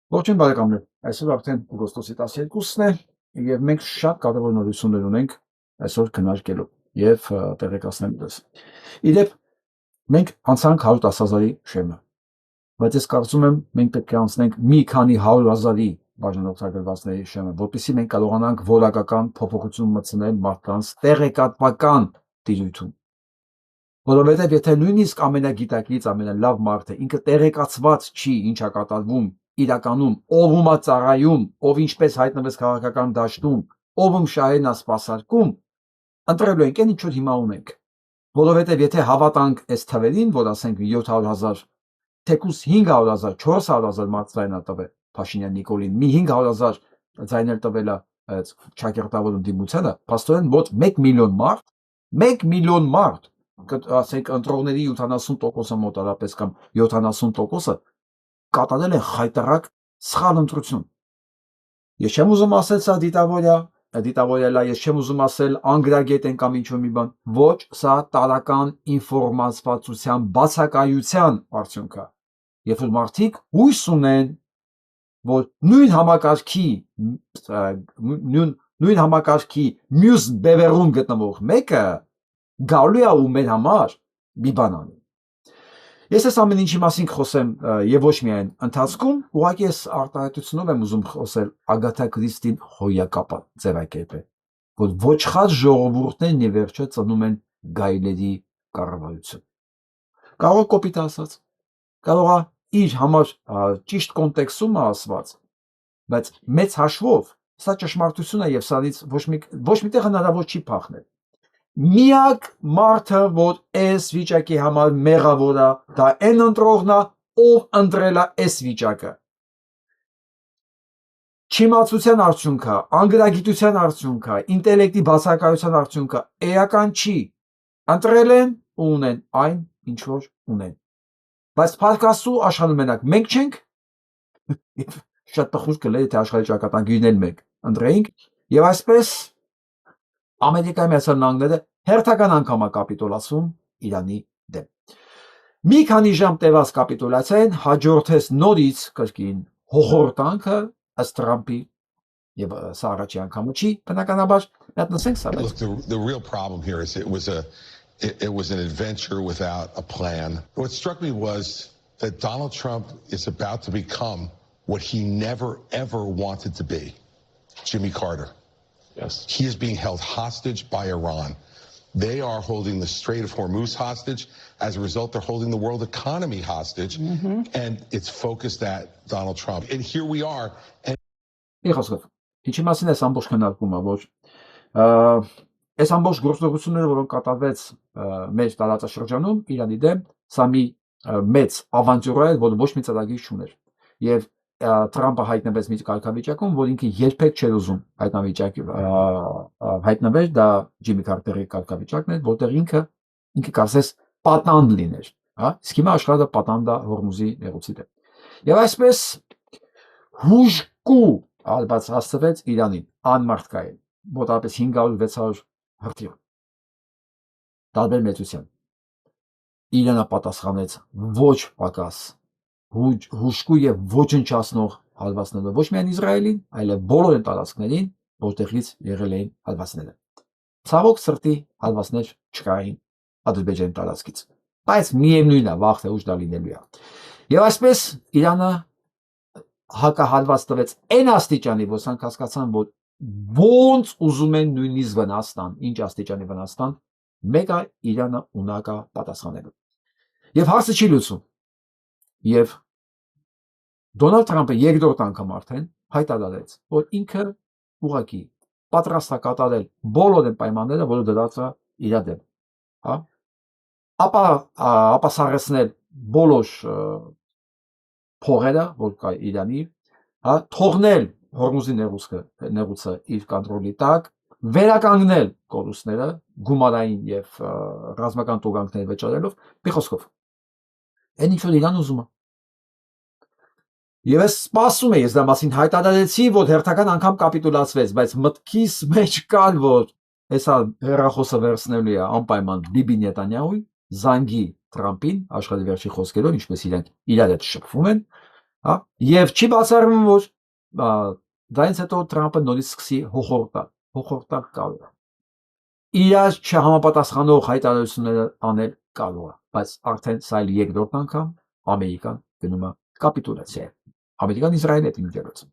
Ողջույն բարեկամներ, այսօր արդեն օգոստոսի 12-ն է եւ մենք շատ կարևոր նորություններ ունենք այսօր քննարկելու եւ տեղեկացնելու դες։ Իդեպ մենք անցանք 110,000-ի շեմը, բայց ես կարծում եմ մենք պետք է անցնենք մի քանի 100,000-ի բաժանորդագրվածների շեմը, որպեսզի մենք կարողանանք որակական փոփոխություն մտցնել մարդկանց տեղեկատվական տիրույթում։ Որովհետև եթե նույնիսկ ամենագիտակից ամենալավ մարդը ինքը տեղեկացված չի ինչա կատարվում իրականում, ով ումա ծառայում, ով ինչպես հայտնվեց քաղաքական դաշտում, ով շահերն է սպասարկում, ընտրելու ենք այն ինչ որ հիմա ունենք։ Որովհետև եթե հավատանք այս թվերին, որ ասենք 700,000, թեկուզ 500,000, 400,000 մարդ ձայնա տվել Փաշինյան Նիկոլին, մի 500,000 ձայներ տվել է Չակերտավոր ընդդիմությանը, փաստորեն մոտ 1 միլիոն մարդ, 1 միլիոն մարդ ասենք ընտրողների 70%-ը մոտարապես կամ 70%-ը կատարել են խայտարակ սխալ ընտրություն։ Ես չեմ ուզում ասել սա դիտավորյալ է, ես չեմ ուզում ասել անգրագետ են կամ ինչ-որ մի բան, ոչ, սա տարական ինֆորմացվածության բացակայության արդյունք է։ Երբ որ մարդիկ հույս ունեն, որ նույն համակարգի մյուս բևեռում գտնվող մեկը գալու է ու մեր համար մի բան անի։ Ես այս ամեն ինչի մասին խոսեմ եւ ոչ միայն ընթացքում, ուղղակի ես արտահայտությունով եմ ուզում խոսել Ագաթա Քրիստին հոյակապա ձևակերպել, որ ոչխար ժողովուրդներն ի վերջո ծնում են գայլերի կառավարություն։ Կարող է կոպիտ ասած, կարող է իր համար ճիշտ կոնտեքստում ասված, բայց մեծ հաշվով սա ճշմարտություն է եւ սրանից ոչ միտեղ հնարավոր չի փախնել։ Միակ մարդը, որ այս վիճակի համար մեղավոր է, դա այն ընտրողն է, ով ընտրել է այս վիճակը։ Չիմացության արդյունքը, անգրագիտության արդյունքը, ինտելեկտի բացակայության արդյունքը էական չի։ Ընտրել են ու ունեն այն, ինչ որ ունեն։ Բայց փառքաստու աշխարհում մենակ մենք չենք։ Շատ տխուր կլինի, եթե աշխարհի ճակատագիրն մենք ընտրեինք եւ այսպես Ամերիկայի Միացյալ Նահանգները հերթական անգամ է կապիտուլացում Իրանի դեմ։ Մի քանի ժամ տևած կապիտուլացիային հաջորդեց նորից կրկին հոխորտանքը ըստ Թրամփի եւ սա առաջի անգամը չի, բնականաբար մատնասենք սա։ Look, the real problem here is it was an adventure without a plan. What struck me was that Donald Trump is about to become what he never ever wanted to be, Jimmy Carter. Yes. He is being held hostage by Iran. They are holding the Strait of Hormuz hostage. As a result, they're holding the world economy hostage. And it's focused at Donald Trump. And here we are. Ինչի մասին էս ամբողջ քննարկումը, որ այս ամբողջ գործողությունները, որոնք կատարվեց մեր տարածաշրջանում Իրանի դեմ, սա մի մեծ ավանտյուրա էր, որը ոչ մի ծրագիր չուներ։ Եվ Թրամփը հայտնվեց մի կարգավիճակում, որ ինքը երբեք չէր ուզում հայտնվել, դա Ջիմի Քարտերի կարգավիճակն էր, որտեղ ինքը կարծես պատանդ լիներ, հա, իսկ հիմա աշխարհը պատանդ է Հորմուզի նեղուցի դեմ։ Եվ այսպես հուժկու բացահայտվեց Իրանին, անմարդկային, մոտավորապես 500-600 հրթիռ տարբեր մեծության։ Իրանը պատասխանեց ոչ պակաս հուժկու եւ ոչնչացնող հարվածներով, ոչ միայն Իսրայելին, այլև բոլոր այն տարածքներին, որտեղից եղել էին հարվածները։ Ցավոք սրտի հարվածներ չկային Ադրբեջանի տարածքից, բայց միևնույն է, վաղ թե ուշ դա լինելու է։ Եվ այսպես Իրանը հակահարված տվեց այն աստիճանի, որ սրանք հասկացան, որ ոնց ուզում են նույնիսկ վնաս տան, ինչ աստիճանի վնաս տան, մեկը Իրանը ունակա պատասխանելու։ Եվ հարցը չի լուծում։ Եվ Դոնալդ Թրամփը երկրորդ անգամ արդեն հայտարարեց, որ ինքը ուղղակի պատրաստ է կատարել բոլոր այն պայմանները, որը դրած է իր դեմ, հա, ապա սարեցնել բոլոր փողերը, որ կա Իրանի, հա, թողնել Հորմուզի նեղուցը իր կոնտրոլի տակ, վերականգնել կորուստները գումարային եւ ռազմական տուգանքներ վճարելով, մի խոսքով։ Այն ինչ որ Իրան ուզում է։ Եվ ես սպասում եմ, ես դա մասին հայտարարեցի, որ հերթական անգամ կապիտուլացվեց, բայց մտքիս մեջ կար, որ հեսա հեռախոսը վերցնելու է անպայման Բիբի Նետանյահուին, զանգի Թրամփին, աշխարհի վերջի խոսքերով, ինչպես իրենք իրար հետ շփվում են, հա, եւ չի բացառվում, որ դրանից հետո Թրամփը նորից սկսի հոխորտալ կարող է։ Իր չհամապատասխանող հայտարարությունները անել կարող է, բայց արդեն սա էլ երկրորդ անգամ Ամերիկան գնում է կապիտուլյացիա։ Ամերիկան Իսրայելի հետ ինտերացում։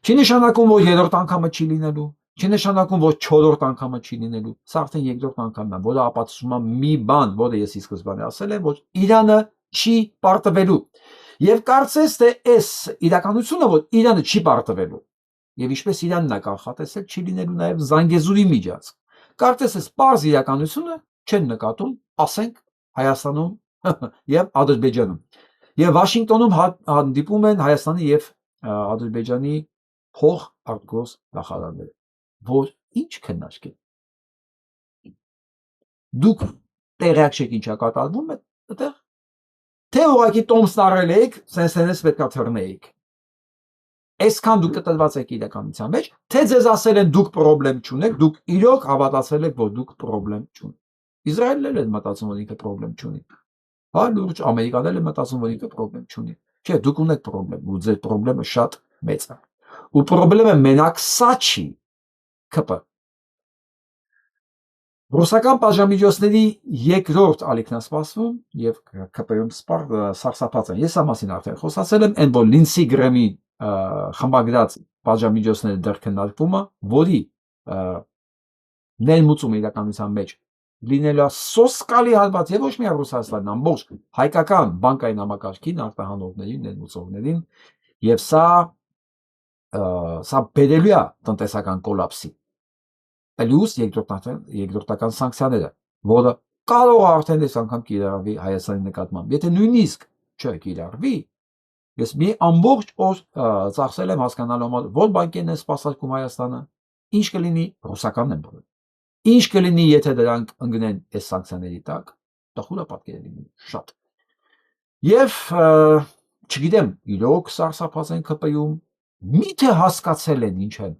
Չի նշանակում, որ երրորդ անգամը չի լինելու, չի նշանակում, որ չորրորդ անգամը չի լինելու։ Սա արդեն երկրորդ անգամն է, որը ապացուցում է մի բան, որը ես ի սկզբանե ասել եմ, որ Իրանը չի պարտվելու։ Եվ կարծես թե այս իրականությունը, որ Իրանը չի պարտվելու, եւ ինչպես Իրանն է կանխատեսել, չի լինելու նաեւ Զանգեզուրի միջանցք։ Կարծես այս պարզ իրականությունը չեն նկատում, ասենք Հայաստանում եւ Ադրբեջանում։ Եվ Վաշինգտոնում հանդիպում են Հայաստանի եւ Ադրբեջանի փող արտգոս նախարարները, որ ինչ քննարկել։ Դուք տեղյակ չեք ինչա կատարվում է այդտեղ, թե ուղղակի տոմս տարել եք, սենսենես պետքա թռնեիք։ Այսքան դուք կտրված եք իրականության մեջ, թե ձեզ ասել են դուք պրոբլեմ չունեք, դուք իրոք հավատացել եք, որ դուք պրոբլեմ չունեք։ Իսրայելն էլ է մտածում, որ ինքը պրոբլեմ չունի։ Հա, լուրջ Ամերիկան էլ է մտածում, որ ինքը պրոբլեմ չունի։ Չէ, դուք ունեք պրոբլեմ, ու ձեր պրոբլեմը շատ մեծ է։ Ու պրոբլեմը մենակ սա չի, ԿՊ։ Ռուսական պատժամիջոցների երկրորդ ալիքն է սպասվում եւ ԿՊ-ում սարսափած են։ Ես ամասին արդեն խոսացել եմ, այն որ Լինսի Գրեմի խմբագրած պատժամիջոցները դեռ քննարկվում է, որի ներմուծումը իրականության մեջ լինելու է սոսկալի հալված եւ ոչ միայն Ռուսաստանն, ամբողջ հայկական բանկային համակարգին, արտահանողներին, ներմուծողներին, եւ սա բերելու է տնտեսական կոլապսի։ Պլյուս երկրորդական սանկցիաները, որը կարող է արդեն այս անգամ կիրառվի Հայաստանի նկատմամբ։ Եթե նույնիսկ չկիրառվի, ես մի ամբողջ օր ծախսել եմ հասկանալու համար, որ բանկերն են սպասարկում Հայաստանը, ինչ կլինի ռուսականն են բռնում։ Ինչ կլինի, եթե դրանք ընկնեն այս սանկցիաների տակ, տխուր է պատկերը լինի շատ։ Եվ չգիտեմ, իրոք սարսափած են ԿՊ-ում, միթե հասկացել են ինչ են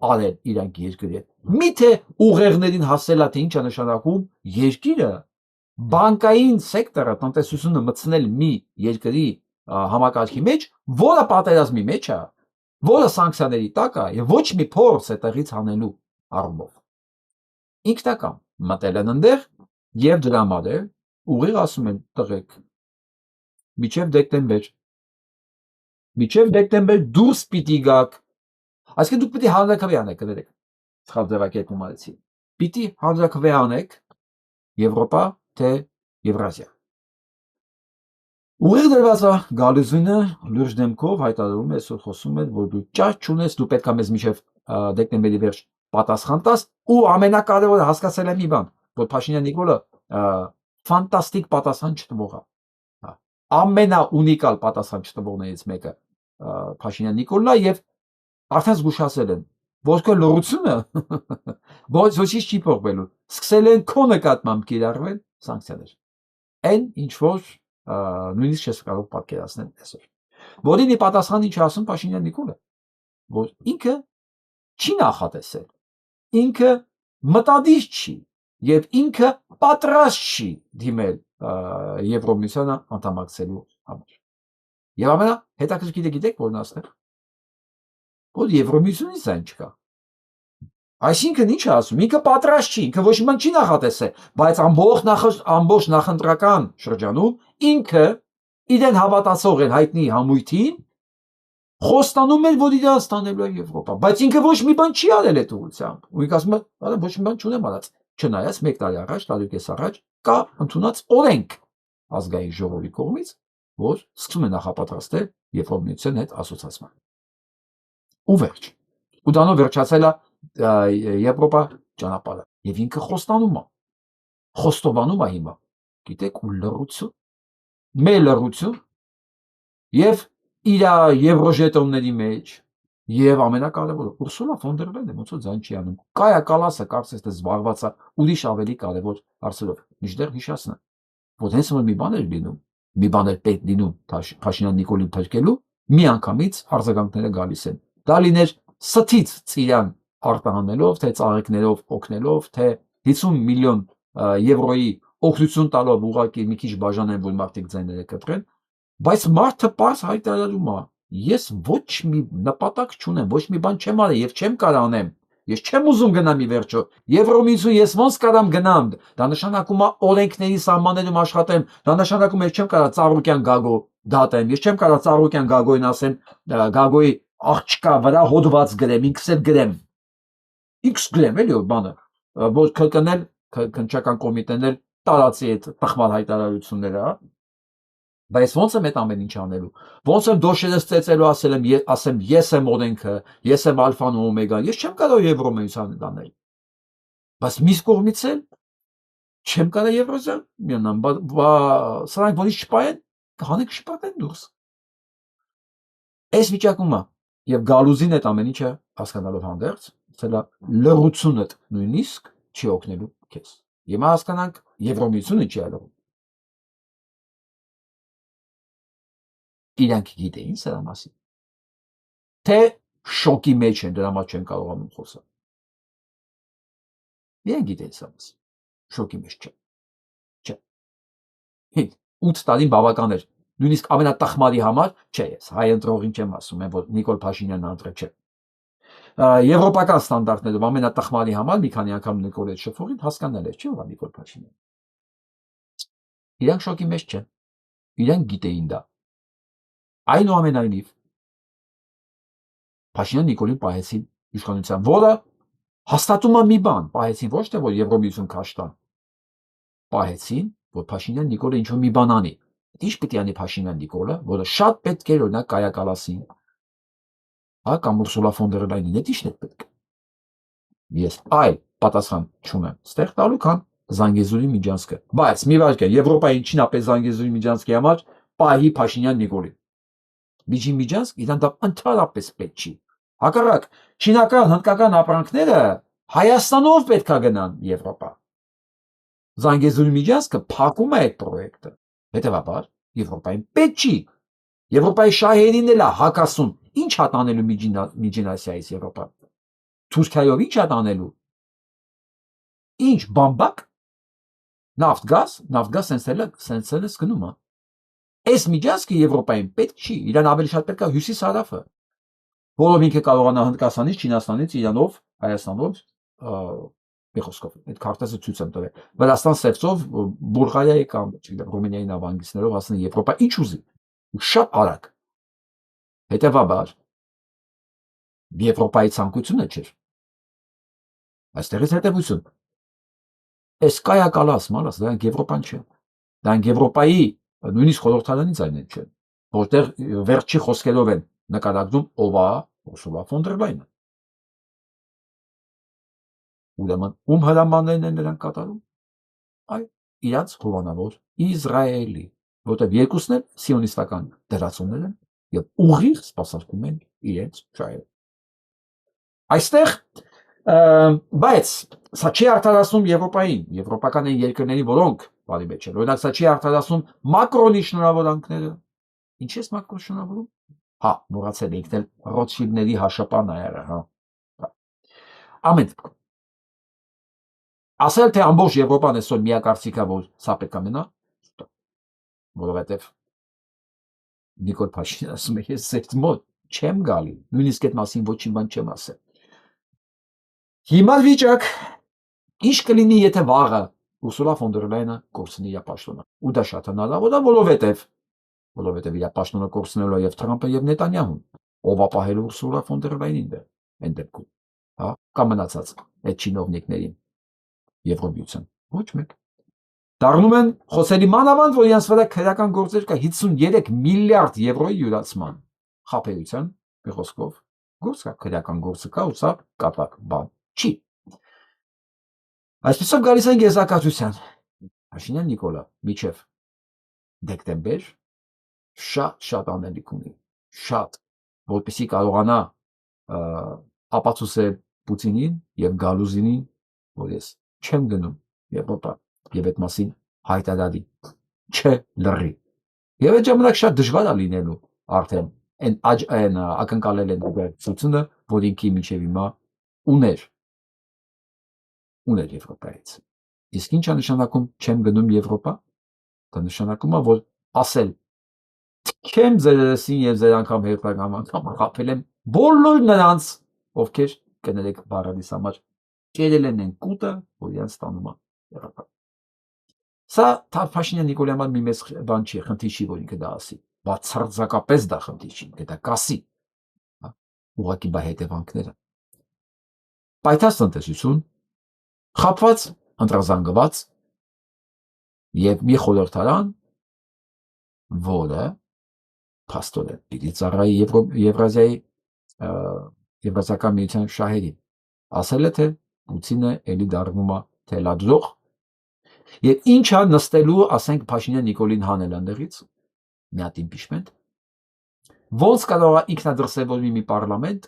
արել իրանք երկրի հետ։ Միթե ուղեղներին հասել է, թե ինչ է նշանակում երկիրը բանկային սեկտորը, տնտեսությունը մտցնել մի երկրի համակարգի մեջ, որը պատերազմի մեջ է, որը սանկցիաների տակ է եւ ոչ մի փորձ է տեղից հանելու առումով։ Ինքնական մտել են ընդեղ եւ դրա համար ուղիղ ասում են տղեկ միջև դեկտեմբեր դուրս պիտի գաք, այսինքն դուք պիտի հանրաքվե անեք, գրեք, սխալ ձևակերպում արեցի, պիտի հանրաքվե անեք Եվրոպա թե Եվրազիա։ Ուղիղ դրված է գալուզինը լուրջ դեմքով հայտարարում է, այսօր խոսում է, որ դու ճաշ չունես, դու պետք է մեզ միջև դեկտեմբերի վերջ պատասխան տաս, ու ամենակարևորը հասկացել եմ մի բան, որ Փաշինյան Նիկոլը ֆանտաստիկ պատասխան չտվող է։ Ամենաունիկալ պատասխան չտվողներից մեկը Փաշինյան Նիկոլն է եւ արդեն զգուշացել են, որ քո լրությունը ոչինչ չի փոխվելու։ Սկսել են քո նկատմամբ կիրառվել սանկցիաներ։ Այն ինչ որ նույնիսկ չես կարող պատկերացնել այսօր։ Որին ի պատասխան ինչ ասում Փաշինյան Նիկոլը, որ ինքը չի նախատեսել, ինքը մտադիր չի եւ ինքը պատրաստ չի դիմել Եվրոմիսիոնը անդամակցելու համար։ Եվ ամենահետաքրքիրը գիտեք որն ասել, որ Եվրոմիսիոնից այն չկա։ Այսինքն ինչ է ասում, ինքը պատրաստ չի, ինքը ոչ մի բան չի նախատեսել, բայց ամբողջ նախընտրական շրջանում ինքը իրեն հավատացող էր հայտնի համույթին խոստանում էր, որ իրան ստանելու է Եվրոպա, բայց ինքը ոչ մի բան չի արել այդ ուղղությամբ։ Ու ինքը ասում է, «Արա ոչ մի բան չունեմ արած»։ Չնայած 1 տարի առաջ, տարուկես առաջ կա ընդունած օրենք ազգային ժողովի կողմից, որ սկսում է նախապատրաստել Եվրոմիության հետ ասոցիացման։ Ու վերջ։ Ու դրանով վերջացել է Եվրոպա ճանապարհը։ Եվ ինքը խոստովանում է հիմա։ Գիտեք, ու լռություն, մեր լռություն եւ իր եվրոժետոնների մեջ եւ ամենակարևորը Ուրսուլա ֆոն դեր Լեյենը ոնց որ ձայն չի անում։ Կայա Կալասը կարծես թե զբաղված է ուրիշ ավելի կարևոր հարցերով։ Միշտեր հիշացնեմ, որ հենց որ մի բան էր լինում, մի բան էր պետք լինում Փաշինյան Նիկոլին փրկելու, մի անգամից արձագանքները գալիս են։ Դա լիներ ստից ծիրան արտահանելով, թե ծաղիկներով օգնելով, թե 50 միլիոն եվրոյի օգնություն տալով ուղղակի մի քիչ բաժանեն, որ մարդիկ ձայները կտրեն, բայց մարդը պարզ հայտարարում է, ես ոչ մի նպատակ չունեմ, ոչ մի բան չեմ արել եւ չեմ կարող անեմ։ Ես չեմ ուզում գնամ ի վերջո։ Եվրոմիություն ես ոնց կարամ գնամ։ Դա նշանակում է օրենքների սահմաններում աշխատեմ։ Դա նշանակում է ես չեմ կարող Ծառուկյան Գագո դատեմ։ Ես չեմ կարող Ծառուկյան Գագոին ասեմ, Գագոյի աղջկա վրա հոդված գրեմ, ինքս էլ գրեմ։ Ինքս գրեմ էլի բանը։ Որ կնել քննչական կոմիտեն էլ տարածի այդ տխմար հայտարարությունները, հա։ Բայց ոնց եմ այդ ամեն ինչ անելու։ Ոնց եմ դոշերս ծեծելու ասեմ ես եմ օրենքը, ես եմ ալֆան ու օմեգան։ Ես չեմ կարող Եվրոմիության դանել։ Բայց մյուս կողմից էլ չեմ կարող Եվրոզիան միանամ, սրանք որից չպայեն, հանեք շպատեն դուրս։ Այս վիճակում է եւ գալուզին այդ ամեն ինչը հասկանալով հանդերձ, սա լրությունդ նույնիսկ չի օգնելու քեզ։ Հիմա հասկանանք Եվրոմիությունը չի ալու։ Իրանք գիտեին սրա մասին։ Թե շոկի մեջ են, դրա համար չեն կարողանում խոսալ։ Իրանք գիտեին սրա մասին։ Շոկի մեջ չեն։ Չէ։ 8 տարին բավական էր։ Նույնիսկ ամենատխմարի համար, չէ, ես հայ ընտրողին չեմ ասում, որ Նիկոլ Փաշինյանն ընտրել չէ։ Եվրոպական ստանդարտներով ամենատխմարի համար մի քանի անգամ Նիկոլ այդ շփողին հասկանալ էր, չէ՞ որ Նիկոլ Փաշինյան։ Իրանք շոկի մեջ չեն։ Իրանք գիտեին դա։ Այնուամենայնիվ Փաշինյան Նիկոլին պահեցին իշխանության, որը հաստատում է մի բան, պահեցին ոչ թե որ Եվրոմիություն քաշտան, պահեցին, որ Փաշինյան Նիկոլը ինչ-որ մի բան անի։ Ինչ պիտի անի Փաշինյան Նիկոլը, որը շատ պետք էր օրինակ Կայա Կալասին, հա, կամ Ուրսուլա ֆոն դեր Լայնին, այդ ի՞նչն է պետք։ Ես այլ պատասխան չունեմ, ստեղ տալու քան Զանգեզուրի Միջանցքը։ Բայց մի վարքան Եվրոպայի չինապես Զանգեզուրի Միջանցքի համար պահի Փաշինյան Նիկոլին։ Միջին Միջանցք իրան դա ընդհանրապես պետք չի։ Հակառակ չինական, հնդկական ապրանքները Հայաստանով պետք է գնան Եվրոպա։ Զանգեզուրի Միջանցքը փակում է այդ պրոյեկտը։ Հետևաբար Եվրոպային պետք չի։ Եվրոպայի շահերին էլ է հակասում։ Ինչ հատ անելու Միջին Ասիայից Եվրոպա։ Թուրքիայով ինչ հատ անելու։ Ինչ բամբակ։ Նավթ-գազ սենսելս գնում է։ Այս միջանցքը Եվրոպային պետք չի, իրան ավելի շատ պետք է հյուսիս-հարավը, որով ինքը կարողանա Հնդկաստանից, Չինաստանից, Իրանով, Հայաստանով, մի խոսքով, այդ քարտեզը ցույց եմ տվել, Վրաստան սերծով, Բուլղարիայի կամ Ռումինիայի նավահանգիստներով հասնել Եվրոպա, ինչ ուզի, շատ արագ։ Հետևաբար Եվրոպայի ցանկությունը չէր։ Այստեղից հետևություն։ Այս Կայա Կալաս մալաս, դրանք Եվրոպան չեն։ Դրանք Եվրոպայի նույնիսկ խորհրդարանի ձայնեն չեն, որտեղ վերջի խոսքերով են նկարագրում ով է Ուրսուլա ֆոն դեր Լայնը։ Ուրեմն ում հրամաններն են նրանք կատարում։ Այ իրանց հովանավոր Իսրայելի, որտեղ երկուսն էլ սիոնիստական դրացումներ են եւ ուղիղ սպասարկում են իրենց շահերը։ Այստեղ բայց սա չի արդարացնում Եվրոպային, եվրոպական են երկրների, որոնք բարի մեջ են։ Օրինակ սա չի արդարացնում Մակրոնի շնորհավորանքները։ Ինչ է Մակրոն շնորհավորում։ Հա, մոռացել եք դել Ռոթշիլդների հաշապան այրը, հա։ Ամեն ասել թե ամբողջ Եվրոպան այսօր միակարծիք է, որ սա պետք է մնա, որովհետև Նիկոլ Փաշինյանը ասում է ես այդ մոտ չեմ գալի, նույնիսկ այդ մասին ոչինչ բան չեմ ասել։ Հիմա վիճակ ինչ կլինի, եթե վաղը Ուրսուլա ֆոն դեր Լայնը կորցնի իր պաշտոնը։ Ու դա շատ հնարավոր է, որովհետև իր պաշտոնը կորցնելու է եւ Թրամփը եւ Նետանյահուն, ով ապահել Ուրսուլա ֆոն դեր Լայնին դե այն դեպքում, հա, կամ մնացած այդ չինովնիկներին Եվրոմիության։ Ոչ մեկ։ Դառնում են խոսելի մանավանդ, որ իրենց վրա քրեական գործեր կա 53 միլիարդ եվրոյի յուրացման խաբեության, մի խոսքով, գործ կա, քրեական գործը կա, ու սա կատակ բան չի։ Այսպեսով գալիս են եզրակացության։ Փաշինյան Նիկոլը միջև դեկտեմբեր շատ անելիք ունի, շատ, որպեսզի կարողանա ապացուցել Պուտինին եւ Գալուզինին, որ ես չեմ գնում Եվրոպա եւ այդ մասին հայտարարի, չէ լռի։ Եվ այդ ժամանակ շատ դժվար է լինելու արդեն այն ակնկալել են ուղեկցությունը, որ ինքի միջև հիմա ուներ Եվրոպայից։ Իսկ ի՞նչ է նշանակում չեմ գնում Եվրոպա։ Դա նշանակում է, որ ասել Չեմ ձերեսին եւ ձեր անգամ հետագամ անգամ խափել եմ բոլոր նրանց, ովքեր կներեք բառալիս համար կերել են կուտը, որ իրենց ստանում է եղապար։ Սա Փաշինյան Նիկոլի համար մի մեծ բան չի, խնդիր չի, որ ինքը դա ասի, բացարձակապես դա խնդիր չի, դա կասի, ուղղակի բա հետևանքները։ Պայթած տնտեսություն, խափված ընտրազանգված եւ մի խորհրդարան, որը փաստորեն պիտի ծառայի Եվրազիական միության շահերին, ասել է, թե Պուտինը էլի դառնում է թելադրող եւ ինչա նստելու, ասենք Փաշինյան Նիկոլին հանել այնտեղից մի հատ իմպիչմենտ, ոնց կարող է ինքնադրսևորվի մի պարլամենտ,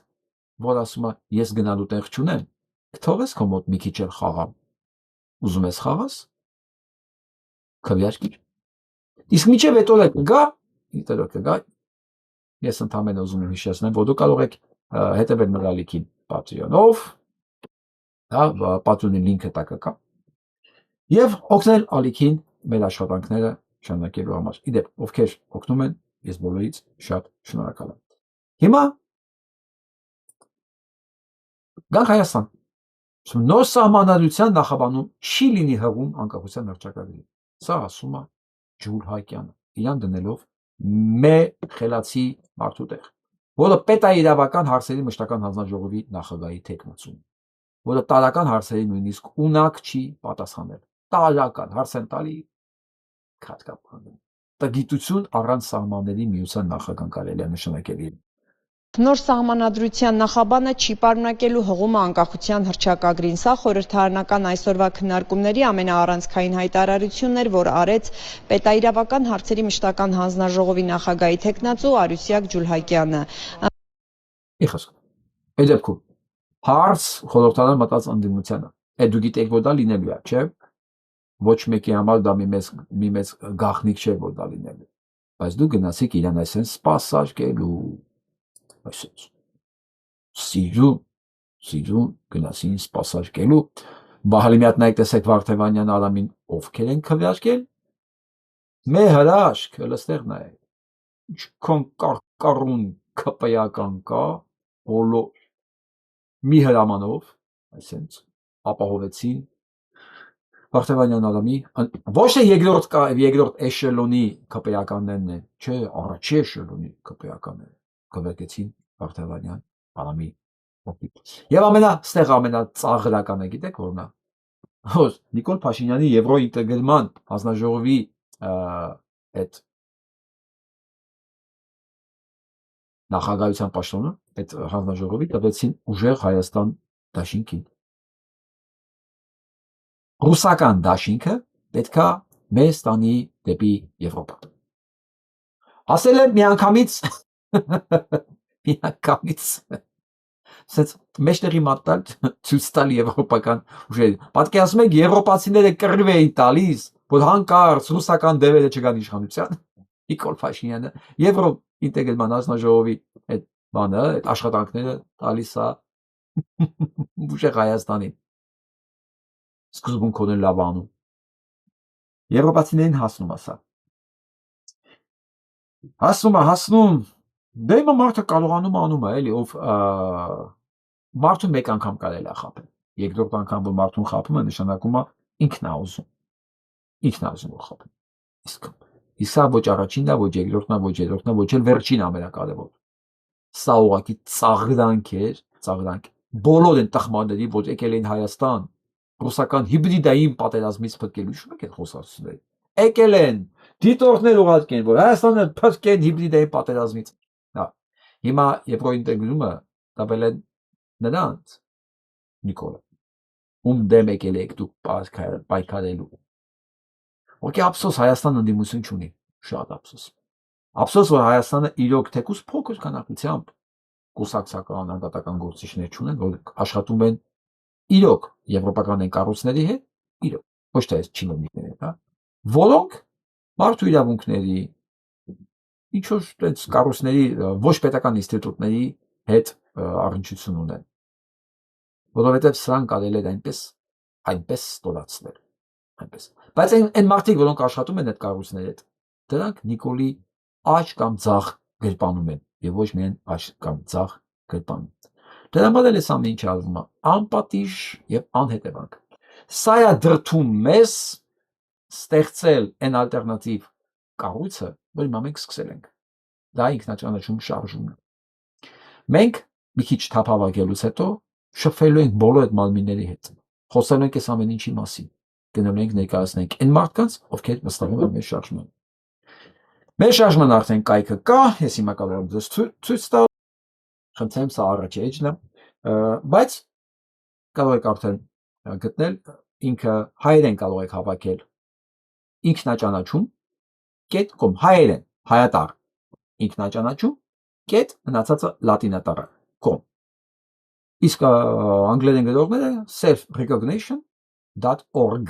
որ ասում է ես գնալու տեղ չունեմ, թողես քո մոտ մի քիչ էլ խաղամ, ուզում ես խաղաս, քվեարկիր, իսկ միջև այդ օրը կգա, ես ընդհանրապես ուզում եմ հիշեցնել, որ դու կարող եք հետևել մեր ալիքին Patreon-ով, Patreon-ի լինքը տակը կա, եւ օգնել ալիքին մեր աշխատանքները շարունակելու համար։ Իդեպ, ովքեր օգնում են, ես բոլորից շատ շնորհակալ եմ։ Հիմա գանք Հայաստան։ Նոր սահմանադրության նախաբանում չի լինի հղում անկախության հռչակագրի։ Սա ասում է Ջուլ Հայկյանը, իրան դնելով մե խելացի մարդու տեղ, որը պետաիրավական հարցերի մշտական հանձնաժողովի նախագահի թեկնածուն, որը տարական հարցերի նույնիսկ ունակ չի պատասխանել։ Տարական հարց են տալի տգիտություն առանց սահմանների միության նախագահ կարելի է նշանակել։ Նոր սահմանադրության նախաբանը չի պարունակելու հղումը անկախության հռչակագրին։ Սա խորհրդարանական այսօրվա քննարկումների ամենաառանցքային հայտարարությունն էր, որ արեց պետաիրավական հարցերի մշտական հանձնաժողովի նախագահի թեկնածու Արուսյակ Ջուլհակյանը։ Այդ դեպքում հարց խորհրդարան մտած ընդդիմությանը։ Այդ դու գիտեք, որ դա լինելու է, չէ՞։ Ոչ մեկի համար դա մի մեծ գաղտնիք չէ, որ դա լինելու։ Բայց դու գնացիք իրան այսեն սպասարկելու, այսպես սիրուն գնացին սպասարկելու, բահալի մի հատ նայեք տեսեք Վարդևանյան Արամին ովքեր են քվեարկել, մե հրաշք, հլստեղ նայեք, ինչքան կառուն քպայական կա, բոլոր մի հրամանով, այսենց ապահովեցին Վարդևանյան Արամի, ոչ թե երկրորդ էշելոնի քպեականներն են, չէ, առաջի էշելոնի քպեականները քվեարկեցին Վարդևանյան Արամի օգտին։ Եվ ամենածաղրականը գիտեք որն է, որ Նիկոլ Փաշինյանի Եվրոինտեգրման հանձնաժողովի այդ նախագահության պաշտոնը, այդ հանձնաժողովի տվեցին ուժեղ Հայաստան դաշինքին։ Ռուսական դաշինքը պետքա մեզ տանի դեպի Եվրոպա։ Ասել եմ միանգամից սենց մեջտեղի մատալ ցույց տալ եվրոպական ուժերին։ Պատկերացնում եք եվրոպացիները կռիվ էին տալիս, որ հանկարծ ռուսական դևերը չգան իշխանության։ Նիկոլ Փաշինյանը Եվրոինտեգրման հանձնաժողովի այդ բանը, այդ աշխատանքները տալիս է ուժեղ Հայաստանին։ Սկզբունքորեն լավ անում։ Եվրոպացիներին հասնում է սա։ Հասնում։ Դե հիմա մարդը կարողանում անում է, էլի, ով մարդուն մեկ անգամ կարելի է խաբել։ Երկրորդ անգամ որ մարդուն խաբում է, նշանակում է ինքն է ուզում որ խաբեն։ Իսկ սա ոչ առաջինն է, ոչ երկրորդն է, ոչ երրորդն է, ոչ էլ վերջին ամենակարևորը։ Սա ուղղակի ծաղրանք էր, բոլոր են տխմարների, որ եկել են Հայաստան, ռուսական հիբրիդային պատերազմից փրկելու, շուտ եք խոսացուցնել։ Եկել են, դիտորդներ ուղարկեն, որ Հայաստանը փրկեն հիբրիդային պատերազմից։ Հիմա Եվրոինտեգրումը տվել են նրանց, Նիկոլը, ում դեմ եկել եք դուք պայքարելու։ Ոքի ափսոս Հայաստանը ընդդիմություն չունի, շատ ափսոս։ Ափսոս, որ Հայաստանը իրոք թեկուզ փոքր քանակությամբ կուսակցական, անհատական գործիչներ չունեն, որ աշխատում են իրոք եվրոպական կառույցների հետ, իրոք, ոչ թե չինովնիկների հետ, որոնք մարդու իրավունքների, ինչ-որ այդպես կառույցների, ոչ պետական ինստիտուտների հետ առնչություն ունեն, որովհետև սրանք կարելի է այնպես ստորացնել, այնպես։ Բայց այն մարդիկ, որոնք աշխատում են այդ կառույցների հետ, դրանք Նիկոլի աջ կամ ձախ գրպանում են եւ ոչ միայն աջ կամ ձախ գրպանում։ Դրա համար էլ այս ամեն ինչը ասվում է անպատիժ եւ անհետևանք։ Սա է դրթում մեզ ստեղծել այն ալտերնատիվ կառույցը, որի մենք սկսել ենք։ Դա ինքնաճանաչում շարժումն է։ Մենք մի քիչ թափավակելուց հետո շփվելու ենք բոլոր այդ մարմինների հետ։ Խոսելու ենք այս ամեն ինչի մասին։ Գնալու ենք ներկայացնենք այն մարդկանց, ովքեր վստահում են մեր շարժման։ Մեր շարժման արդեն կայքը կա, ես հիմա կարող եմ ձեզ ցույց տալ։ Խնդրեմ, սա առաջի էջն է, բայց կարող եք արդեն գտնել ինքը հայերեն կարող եք հավաքել ինքնաճանաչում .com հայերեն հայատար ինքնաճանաչում մնացածը լատինատառ .com իսկ անգլերեն գրողները self-recognition.org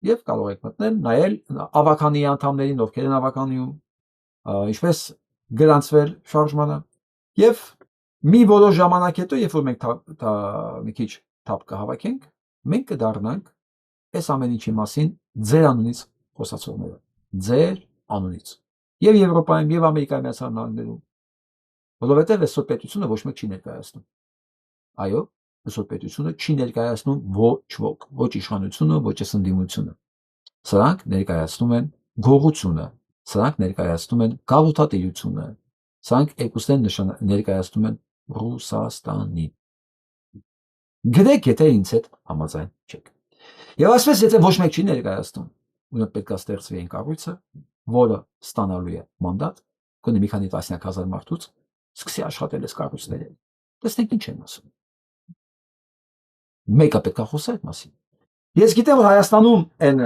եւ կարող եք մտնել նայել ավականի անդամներին, ովքեր են ավականում, ինչպես գրանցվել շարժմանը եւ մի որոշ ժամանակ հետո, երբ որ մենք մի քիչ թափ կհավաքենք, մենք կդառնանք այս ամեն ինչի մասին ձեր անունից խոսացողները, ձեր անունից եւ Եվրոպայում եւ Ամերիկայի Միացյալ Նահանգներում, որովհետեւ այսօր պետությունը ոչ մեկ չի ներկայացնում։ Այո, այսօր պետությունը չի ներկայացնում ոչ ոք, ոչ իշխանությունը, ոչ ընդդիմությունը։ Սրանք ներկայացնում են գողությունը, սրանք ներկայացնում են գաղութատիրությունը, սրանք երկուսն ներկայացնում են Ռուսաստանին։ Գիտեք, եթե ինձ հետ համաձայն չեք։ Եվ այսպես, եթե ոչ մեկ չի ներկայացնում, ուրեմն պետք է ստեղծվի այն կառույցը, որը ստանալու է մանդատ, գոնե մի քանի տասնյակ հազար մարդուց, սկսի աշխատել այս կառույցները։ Տեսնենք ինչ են ասում։ Մեկը պետք է խոսի այդ մասին։ Ես գիտեմ, որ Հայաստանում այն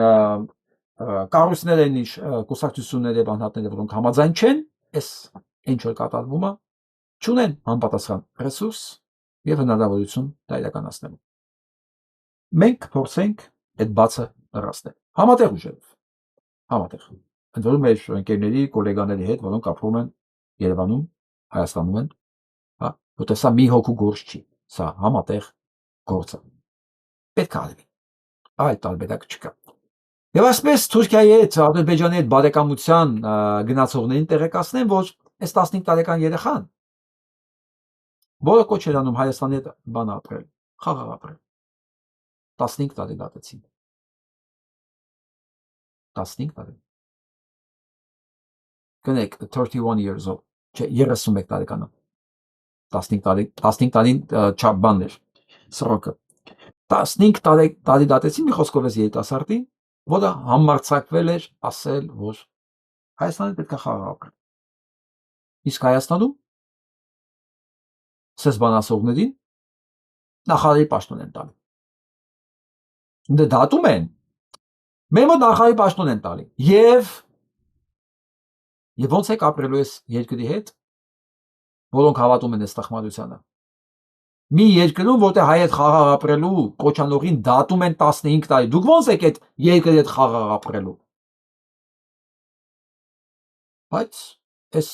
կառույցները են ինչ կուսակցությունները եւ անհատները, որոնք համաձայն չեն, այս ինչ որ կատարվում է, չունեն համապատասխան ռեսուրս եւ հնարավորություն դա իրականացնելու։ Մենք փորձենք այդ բացը լրացնել։ Համատեղ ուժերով։ Համատեղ։ Ընդ որում մեր ընկերների, գոլեգաների հետ, որոնք ապրում են Երևանում, Հայաստանում են, հա, որտեղ սա մի հոգու գործ չի, սա համատեղ գործ է։ Պետք է արվի։ Այլ տարբերակ չկա։ Եվ այսպես Թուրքիայի հետ, Ադրբեջանի հետ բարեկամության գնացողներին տեղեկացնեմ, որ այս 15 տարեկան երեխան, որը կոչ էր անում Հայաստանի հետ բան ապրել, խաղաղ ապրել, 15 տարի դատեցին։ 15 տարի։ Կնեք 31 years old, չէ, 31 տարեկան։ 15 տարին չափ բանն էր, սրոկը։ 15 տարի դատեցին մի խոսքով էս երիտասարդին, որը համարձակվել էր ասել, որ Հայաստանը պետք է խաղաղ ապրել։ Իսկ Հայաստանում սես բանասողներին նախարարի պաշտոն են տալի։ Դե դատում են, մեր մոտ նախարարի պաշտոն են տալի։ Եվ ոնց եք ապրելու այս երկրի հետ, որոնք հավատում են այս տխմարությանը։ Մի երկրում, որտեղ հայ հետ խաղաղ ապրելու կոչանողին դատում են 15 տարի։ Դուք ոնց եք այդ երկրի հետ խաղաղ ապրելու։ Բայց այս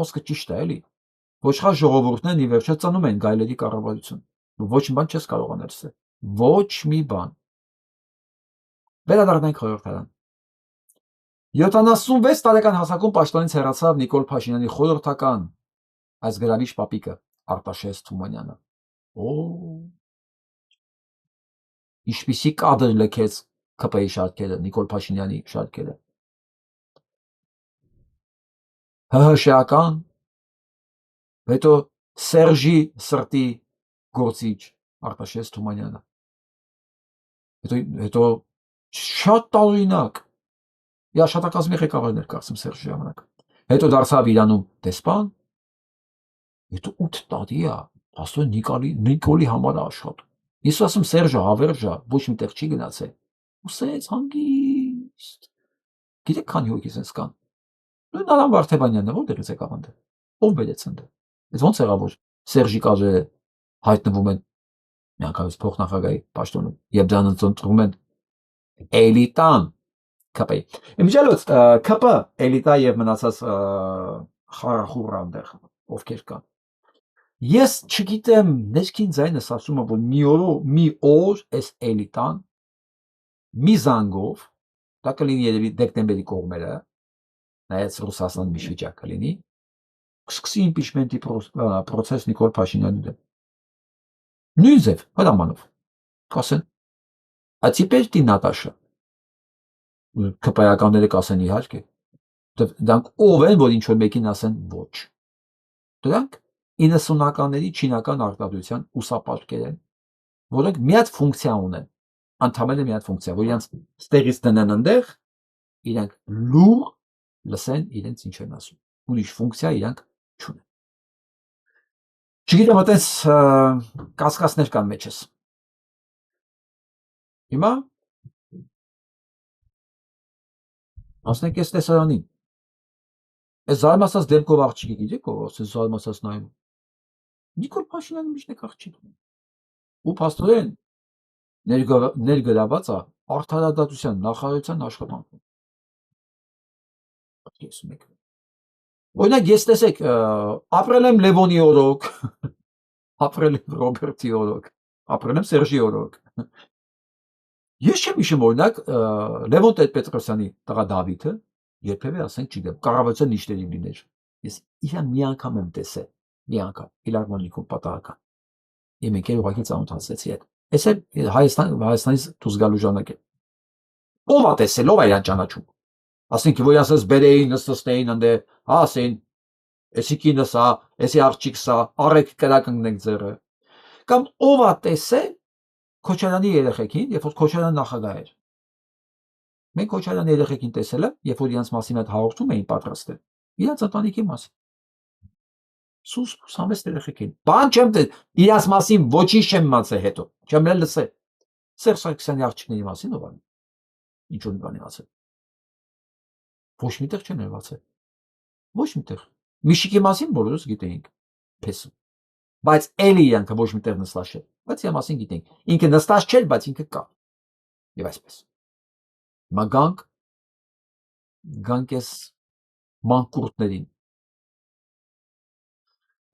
խոսքը ճիշտ է, էլի։ Ոչխար ժողովուրդներն ի վերջո ծնում են գայլերի կառավարություն։ Ոչ մի բան չես կարող անել։ Ոչ մի բան։ Վերադառնանք խորհրդարան։ 76 տարեկան հասակում պաշտոնից հեռացավ Նիկոլ Փաշինյանի խորհրդական այս գրավիչ պապիկը Արտաշես Թումանյանը։ Ինչպիսի կադր լքեց ԿՊ-ի շարքերը, Նիկոլ Փաշինյանի շարքերը։ ՀՀՇ-ական, հետո Սերժի սրտի գործիչ Արտաշես Թումանյանը։ Հետո շատ տարօրինակ աշխատակազմի ղեկավարն էր կարծեմ Սերժի ժամանակ։ Հետո դարձավ Իրանում դեսպան։ Հետո 8 տարի է, աստծո Նիկոլի համար աշխատում։ Ես ասում Սերժը հավերժա, ոչ միտեղ չի գնացել։ Ուսեց հանգիստ։ Գիտեք քանի հոգի sense կան։ Նույն Արամ Վարդեվանյանն է, որտեղից եկավ անդը։ Ով բերեց անդը։ Այս ոնց եղավ որ Սերժի կադրերը հայտնվում են միանգամից փոխնախագահի պաշտոնում եւ դրանց ընտրում են էլիտան ԿՊ։ Իմիջիալոց ԿՊ էլիտա եւ մնացած խարախուռ այնտեղ ովքեր կան։ Ես չգիտեմ, ներքին ձայնս ասում է, որ մի օր այս էլիտան մի զանգով, դա կլինի երևի դեկտեմբերի կողմերը, նայած Ռուսաստան մի վիճակը լինի, սկսի իմպիչմենտի process Նիկոլ Փաշինյանի դեմ։ Նույն ձև, հրամանով, կասեն, а теперь ты, Наташа, կպայականները կասեն իհարկե, դրանք ով են, որ ինչ-որ մեկին ասեն ոչ։ Դրանք 90-ականների չինական արտադրության ուսապարկեր են, որոնք մի հատ ֆունկցիա ունեն, ընդհանրապես մի հատ ֆունկցիա, որ իրենց ստեղից դնեն այնտեղ, իրենք լուր լսեն իրենց ինչ են ասում, ուրիշ ֆունկցիա իրենք չունեն։ Չգիտեմ, այտենց կասկածներ կան մեջս։ Հիմա ասենք ես տեսարանին, այս զարմացած դեմքով աղջիկը գիտեք ով, ասես զարմացած նայում, Նիկոլ Փաշինյանը միջնեք աղջիկ է, ու փաստորեն ներգրաված է արդարադատության նախարարության աշխատանքում։ Օրինակ ես տեսեք, ապրել եմ Լևոնի օրոք, ապրել եմ Ռոբերտի օրոք, ապրել եմ Սերժի օրոք։ Ես չեմ հիշում օրինակ Լևոն Տեր-Պետրոսյանի տղա Դավիթը, երբևէ ասենք չգիտեմ, կառավարության իջտերի լիներ։ Ես իրան մի անգամ եմ տեսել, մի անգամ, Ֆիլհարմոնիկում պատահական։ Եմ եկել ուղղակի ծանոթացեցի հետ։ Ես էլ Հայաստանից դուրս գալու ժամանակ է։ Ով է տեսել, ով է իրան ճանաչում։ Ասենք որ ասես բերեին, նստեին անդե, հա ասեն, էսի կինս է, էսի աղջիկս է, արեք կրակնենք ձեռը։ Կամ ով է տեսել Քոչարյանի երեխեքին, երբ որ Քոչարյան նախագահ էր։ Մենք Քոչարյանի երեխեքին տեսել եմ, երբ որ իրենց մասին այդ հաղորդում էին պատրաստել։ Իրենց ընտանիքի մասին։ Սուս համեստ երեխեքին։ Բան չեմ դե, իրենց մասին ոչինչ չեմ մացել հետո։ Չեմ լսել։ Սերժ Սարգսյանի աղջիկների մասին ով է։ Ինչ որ բանի ասել։ Ոչ միտեղ չեն ներվածել։ Ոչ միտեղ։ Միշիկի մասին բոլորս գիտեինք։ Փեսը։ Բայց էլի իրանքը ոչ միտեղ նստած չէ։ Բայց իրա մասին գիտենք։ Ինքը նստած չէր, բայց ինքը կա։ Եվ այսպես։ Հիմա գանք էս մանկուրտներին։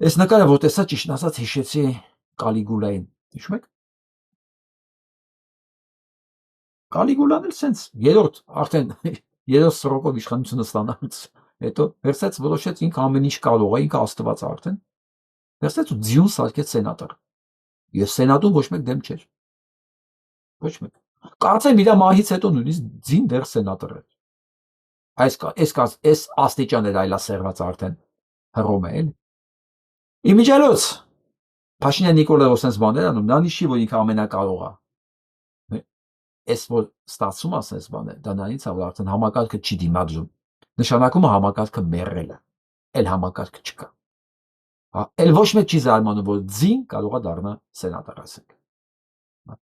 Այս նկարը որ տեսա ճիշտ ասած հիշեցի Կալիգուլային։ Հիշում եք։ Կալիգուլան էլ սենց երրորդ արդեն երրորդ սրոկով իշխանությունը ստանալուց հետո վերցեց որոշեց ինքը ամեն ինչ կարող է, ինքը աստված է արդեն։ Վերցեց ու ձյուն սարքեց սենատոր։ Եվ սենատում ոչ մեկ դեմ չէր։ Ոչ մեկ։ Կարծեմ իր մահից հետո նույնիսկ ձին դեռ սենատոր է։ Այս աստիճան էր այլասերված արդեն հռոմ է էլ։ Իմիջիալոց Փաշինյան Նիկոլը սենց բաներ անում, նա նիշի որ ինքը ամենակարող է։ Այս որ ստացվում ասես բանը, դա նայից որ արդեն համակարգը չի դիմադրում։ Նշանակում է համակարգը մեռել է։ Էլ համակարգ չկա։ Հա, էլ ոչ մեկ չի զարմանում, որ ձին կարող է դառնա սենատոր ասենք։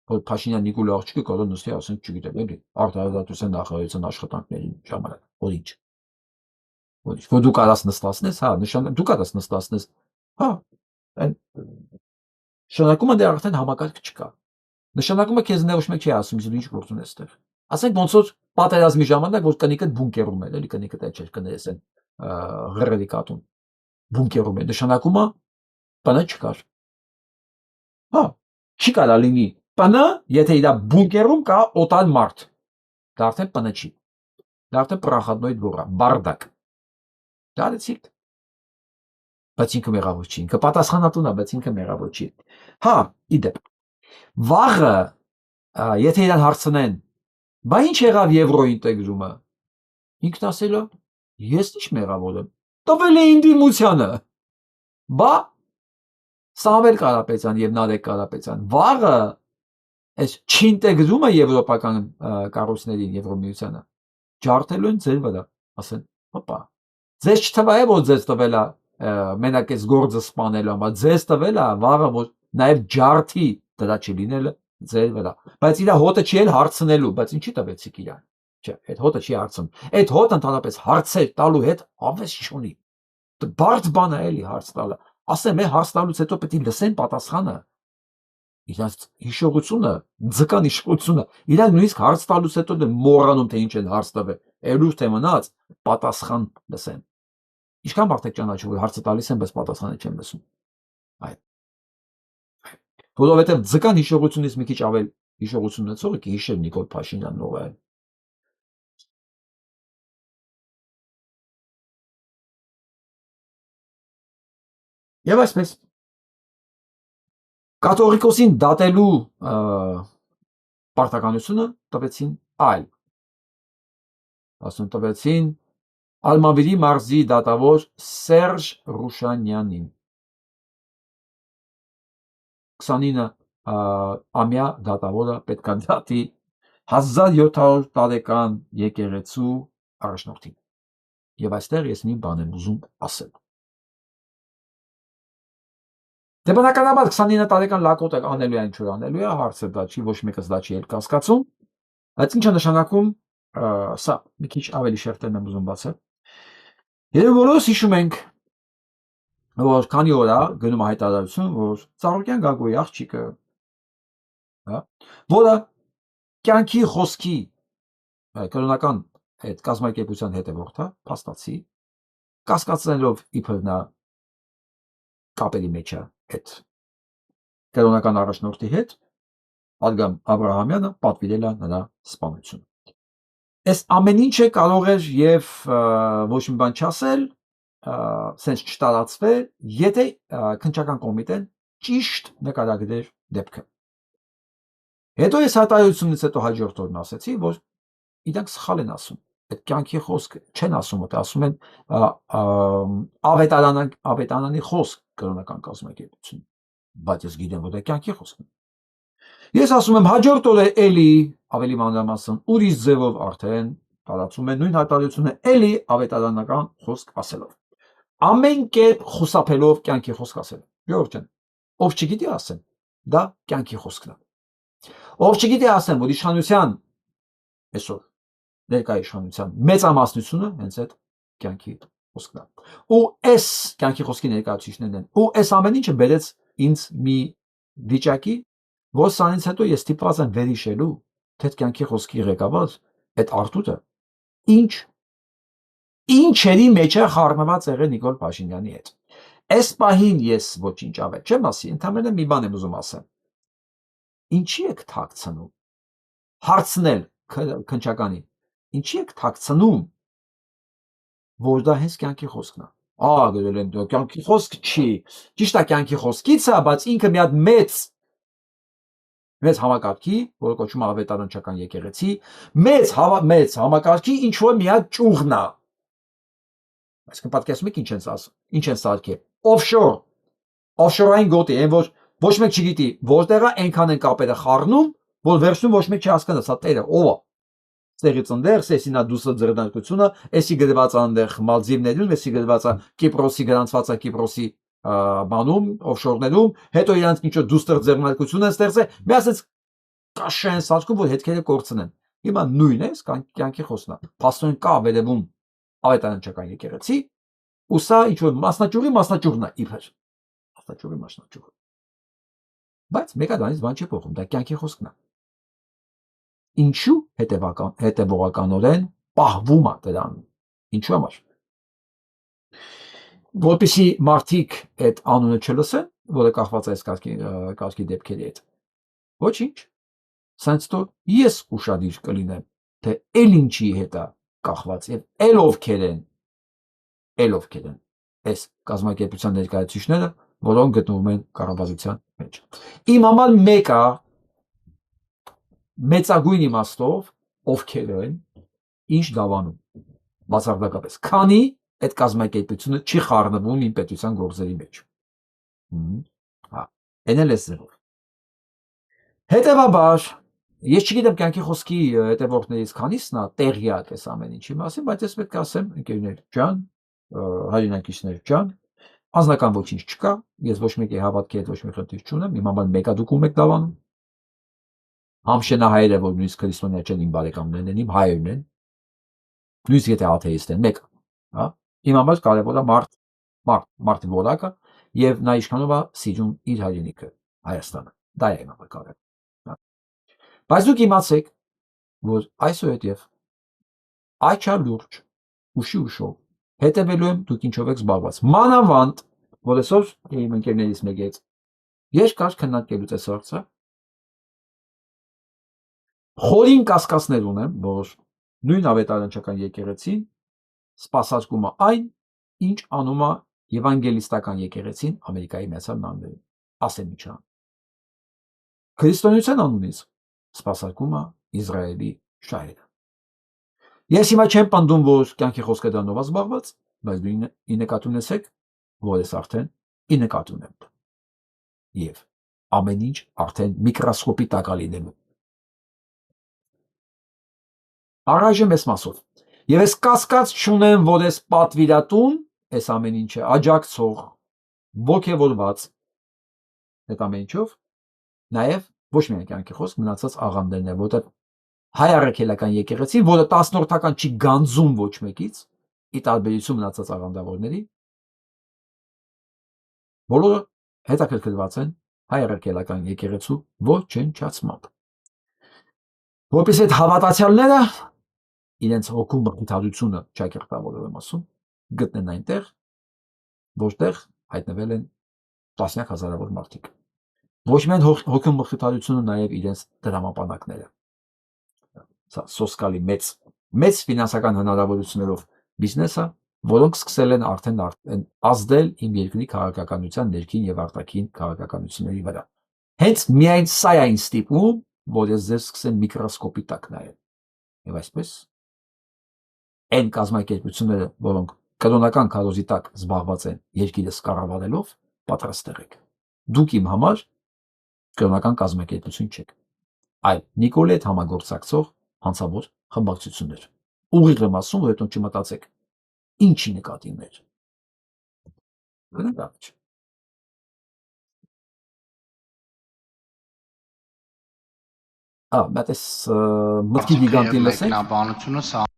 Որ Փաշինյան Նիկոլի աղջիկը կարող նստի ասենք չգիտեմ, էլի արդարադատության նախարարության աշխատանքների ժամանակ, որ ինչ։ Որ դու կարաս նստացնես, հա, նշանակում դու կարաս նստացնես, հա, այն նշանակում է դեռ արդեն համակարգ չկա։ Նշանակում է քեզ ոչ մեկ չի ասում, ինչ գործ ունես այդտեղ։ Ասենք ոնց որ պատերազմի ժամանակ որ կնիկը բունկերում էր, էլի կնիկը դա չէր կներես են ղրերի կատուն։ Բունկերում է, նշանակում է բանը չկար։ Հա, չի կարա լինի բանը, եթե իր բունկերում կա օտար մարդ։ Դա արդեն բանը չի։ Դա արդեն պրախադնոյդ որա, բարդակ։ Դա դիցիկ։ Բայց ինքը մեղավոր չի, ինքը պատասխանատուն է, բայց ինքը մեղավոր չի։ Հա, իդեպ վաղը եթե իրան հարցնեն, բա ինչ եղավ եվրոյի ինտեգրումը, ինքն ասել է, ես ինչ մեղավոր եմ, տվել էին դիմությանը, բա Սամվել Կարապետյան և Նարեկ Կարապետյան, վաղը այս չինտեգրումը եվրոպական կառույցներին Եվրամիությանը, ջարդելու են ձեր վրա, ասեն, հոպա, ձեզ չթվա է, որ ձեզ տվել է մենակ այս գործը սպանելու համար, ձեզ տվել է վաղը, որ նաև ջարդի դրա չլինելը ձեր վրա, բայց իր հոտը չի էլ հարցնելու, բայց ինչի տվեցիք իրան, չէ, այդ հոտը չի հարցնում, այդ հոտը ընդհանրապես հարցեր տալու հետ ավես չունի, բարդ բան է էլի հարց տալը, ասեմ հարց տալուց հետո պետք է լսեն պատասխանը, իրանց հիշողությունը, ձկան հիշողությունը, իրանք նույնիսկ հարց տալուց հետո մոռանում թե ինչ են հարց տվել, ելույթ թե մնաց, պատասխան լսեն, ինչքան մարդիկ ճանաչում որ հարցը տալիս են, բայց պատասխանը չեն լսում, այդ որովհետև ձկան հիշողությունից մի քիչ ավել հիշողություն ունեցողը կհիշեր Նիկոլ Փաշինյանն ով է։ Եվ այսպես կաթողիկոսին դատելու պարտականությունը տվեցին այլ, ասում տվեցին Ալմավիրի մարզի դատավոր Սերժ Ռուշանյանին 29 ամյա դատավորը պետք է դատի 1700 տարեկան եկեղեցու առաջնորդին։ Եվ այստեղ ես մի բան եմ ուզում ասել։ Դե բնականաբար 29 տարեկան լակոտը անելու է, ինչ որ անելու է, հարցը դա չի, ոչ մեկս դա չի էլ կասկածում, բայց ինչ է նշանակում, սա մի քիչ ավելի շերտերն եմ ուզում բացել։ Երբ բոլորս հիշում ենք, որ քանի օր է գնում հայտարարություն, որ Ծառուկյան Գագոյի աղջիկը, որը կյանքի խոսքի կրոնական այդ կազմակերպության հետևորդ է, փաստացի, կասկածելով իբր նա կապերի մեջ է այդ կրոնական առաջնորդի հետ, Ադգամ Աբրահամյանը պատվիրել է նրա սպանությունը։ Այս ամեն ինչը կարող էր եւ ոչ մի բան չասել, սենց չտարածվել, եթե քննչական կոմիտեն ճիշտ նկարագրեր դեպքը։ Հետո ես հայտարարությունից հետո հաջորդ օրն ասեցի, որ իրանք սխալ են ասում։ Այդ կյանքի խոսքը չեն ասում, դա ասում են ավետարանի խոսք կրոնական կազմակերպություն։ Բայց ես գիտեմ, որ դա կյանքի խոսքն է։ Ես ասում եմ հաջորդ օրը էլի ավելի մանրամասն ուրիշ ձևով արդեն տարածում են նույն հայտարարությունը էլի ավետարանական խոսք ասելով։ Ամեն կերպ խուսափելով կյանքի խոսք ասել։ Ժողովուրդ ջան, ով չգիտի ասեն, դա կյանքի խոսքն է։ Ով չգիտի ասեն, որ իշխանության այսօր ներկա իշխանության մեծամասնությունը հենց այդ կյանքի խոսքն է։ Ու այս կյանքի խոսքի ներկայացուցիչներն են։ Ու այս ամեն ինչը բերեց ինձ մի վիճակի, որ սրանից հետո ես ստիպված եմ վերհիշելու, թե կյանքի խոսքի ղեկավար այդ Արտուրը ինչերի մեջ է խառնված եղել Նիկոլ Փաշինյանի հետ։ Այս պահին ես ոչինչ ավել չեմ ասի, ընդհանրապես մի բան եմ ուզում ասել։ Ինչի եք թաքցնում։ Հարցնել քննչականին։ Ինչի եք թաքցնում, որ դա հենց կյանքի խոսքն է։ Գրել են կյանքի խոսք չի։ Ճիշտ է կյանքի խոսքից է, բայց ինքը մի հատ մեծ համակարգի, որը կոչվում է ավետարանչական եկեղեցի, մեծ համակարգի ինչ որ մի հատ ճյուղն է։ Այսինքն պատկերացնում եք ինչ են սարքել։ Օֆշորային գոտի, այն որ ոչ մեկ չգիտի որտեղ է, այնքան են կապերը խառնում, որ վերջում ոչ մեկ չհասկանա, սա տերը ով է։ Ստեղից ընդեր, սեսինա դուսը ձեռնարկությունը, էսի գրված է այնտեղ Մալդիվներում, էսի գրված է Կիպրոսի գրանցված է Կիպրոսի բանում, օֆշորներում, հետո իրանց ինչ որ դուստր ձեռնարկություն են ստեղծել, մի ասած կաշե են սարքում, որ հետքերը կորցնեն։ Հիմա նույնն է, կյանքի խոսքն է։ Փաստորեն կա վերևում ավետարանչական եկեղեցի, ու սա ինչ որ մասնաճյուղն է իբր։ Մասնաճյուղը։ Բայց մեկը դրանից բան չի փոխում, դա կյանքի խոսքն է։ Ինչու հետևողականորեն պահվում է դրան։ Ինչու համար։ Որպեսզի մարդիկ այդ անունը չլսեն, որը կախված է այս կարգի դեպքերի հետ։ Ոչինչ։ Սենց որ ես ուշադիր կլինեմ, թե էլ ինչի հետ է կախված եւ էլ ովքեր են այս կազմակերպության ներկայացուցիչները, որոնք գտնվում են կառավարության մեջ։ Իմ համար մեկը մեծագույն իմաստով ովքեր են ինչ դավանում բացարձակապես քանի այդ կազմակերպությունը չի խառնվում իմ պետության գործերի մեջ։ Այն էլ է զերով։ Հետևաբար ես չգիտեմ կյանքի խոսքի հետևորդներից քանիսն է տեղյակ այս ամեն ինչի մասին, բայց ես պետք է ասեմ, ընկերներ ջան, հայրենակիցներ ջան, անձնական ոչինչ չկա, ես ոչ մեկի հավատքի հետ ոչ մի խնդիր չունեմ, իմ համար մեկա դուք ում եք դավանում։ Համշենահայերը, որ նույնիսկ քրիստոնյա չեն, իմ բարեկամներն են, իմ հայրն են, նույնիսկ եթե աթեիստ են, մեկը, հա, իմ համար կարևոր է մարդի որակը եւ նա ինչքանով է սիրում իր հայրենիքը, Հայաստանը, դա է իմ համար կարևոր։ Բայց դուք իմացեք, որ այսուհետև այչա լուրջ ուշով հետևելու եմ դուք ինչով եք զբաղված։ Մանավանդ, որ այսօր իմ ընկերներից մեկի հետ երկար քննարկելուց այս հարցը խորին կասկածներ ունեմ, որ նույն ավետարանչական եկեղեցին սպասարկում է այն, ինչ անում է Եվանգելիստական եկեղեցին Ամերիկայի Միացյալ Նահանգներում, ասեմ ինչա։ Քրիստոնեության անունից սպասարկում է Իսրայելի շահերը։ Ես հիմա չեմ պնդում, որ կյանքի խոսքը դրանով զբաղված, բայց դու ի նկատի ունեցեք, որ ես արդեն ի նկատի ունեմ։ Եվ ամեն ինչ արդեն միկրոսկոպի տակ լինելու։ Առայժմ ես մասով։ Եվ ես կասկած չունեմ, որ ես պատվիրատուն, ես ամեն ինչը աջակցող, ոգևորված այդ ամեն ինչով, նաև ոչ միայն կյանքի խոսք մնացած աղանդերն է, որտեղ հայ առաքելական եկեղեցին, որը 10-րդական չի գանձում ոչ մեկից, ի տարբերություն մնացած աղանդավորների, բոլորը հետաքրքրված են հայ առաքելական եկեղեցու ոչնչացմամբ։ Որպես այդ հավատացյալները իրենց հոգու մխիթարությունը ճակերտավորով եմ ասում, գտնեն այնտեղ, որտեղ հայտնվել են տասնյակ հազարավոր մարդիկ։ Ոչ միայն հոգու մխիթարությունը, նաև իրենց դրամապանակները։ Սա սոսկալի մեծ ֆինանսական հնարավորություններով բիզնեսը, որոնք սկսել են արդեն ազդել իմ երկրի քաղաքականության ներքին եւ արտաքին քաղաքականությունների վրա։ Հենց միայն սա է այն ստիպում, որ ես ձեզ սկսեմ միկրոսկոպի տակ նայել։ Եվ այսպես այն կազմակերպությունները, որոնք կրոնական քարոզի տակ զբաղված են երկիրս կառավարելով, պատրաստ եղեք։ Դուք իմ համար կրոնական կազմակերպություն չեք, այլ Նիկոլետ համագործակցող հանցավոր խմբակցություններ։ Ուղիղ եմ ասում, որ հետո չմտածեք, ինչի նկատի ուներ։ Գնաց։ Բայց մտքի գիգանտին լսենք,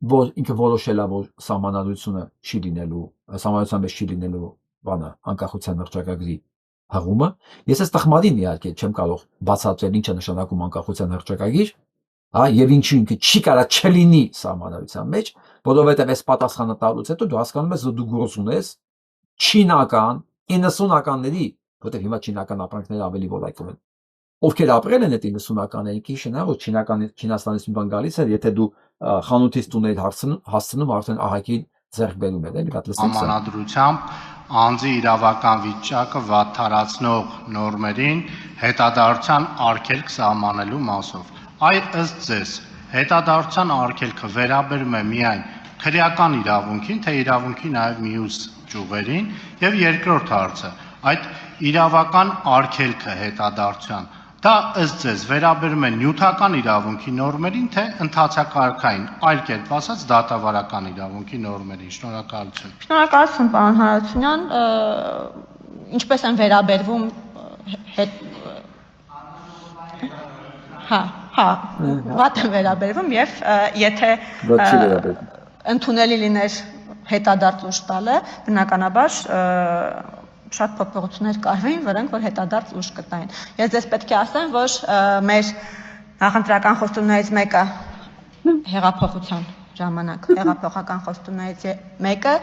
որ ինքը որոշել է, որ սահմանադրությունը չի լինելու, սահմանադրության մեջ չի լինելու բանը, անկախության հռչակագրի հղումը։ Ես այս տխմարին իհարկե չեմ կարող բացատրել ինչ է նշանակում անկախության հռչակագիր, եւ ինչու ինքը չի կարա չլինի սահմանադրության մեջ, որովհետեւ այս պատասխանը տալուց հետո դու հասկանում ես, որ դու գործ ունես չինական 90-ականների, որտեղ հիմա չինական ապրանքները ավելի որակով են։ Ովքեր ապրել են այդ 90-ականներին, քիշն է, որ Չինաստանից մի բան գալիս է, եթե դու խանութից տուներ հասցնում, արդեն ահագին ձեռք բերում էր, էլի բաց լսենք սա։ Համանadrությամբ անձի իրավական վիճակը վատթարացնող նորմերին հետադարձության արգելք սահմանելու մասով։ Այդ ըստ ձեզ հետադարձության արգելքը վերաբերում է միայն քրեական իրավունքին, թե իրավունքի նաև մյուս ճյուղերին, եւ երկրորդ հարցը, այդ իրավական արգելքը հետադարձության դա ըստ ձեզ վերաբերում է նյութական իրավունքի նորմերին, թե ընդհանցակարգային, այլ կերպ ասած դատավարական իրավունքի նորմերին։ Շնորհակալություն։ Շնորհակալություն, պարոն Հարությունյան, ինչպես են վերաբերվում վատ են վերաբերվում եւ եթե ընդունելի լիներ հետադարձ ուժ տալը, բնականաբար շատ փոփոխություններ կարվեին, որոնք որ հետադարձ ուժ կտային։ Ես ձեզ պետք է ասեմ, որ մեր նախընտրական խոստումներից մեկը հեղափոխության ժամանակ հեղափոխական խոստումներից մեկը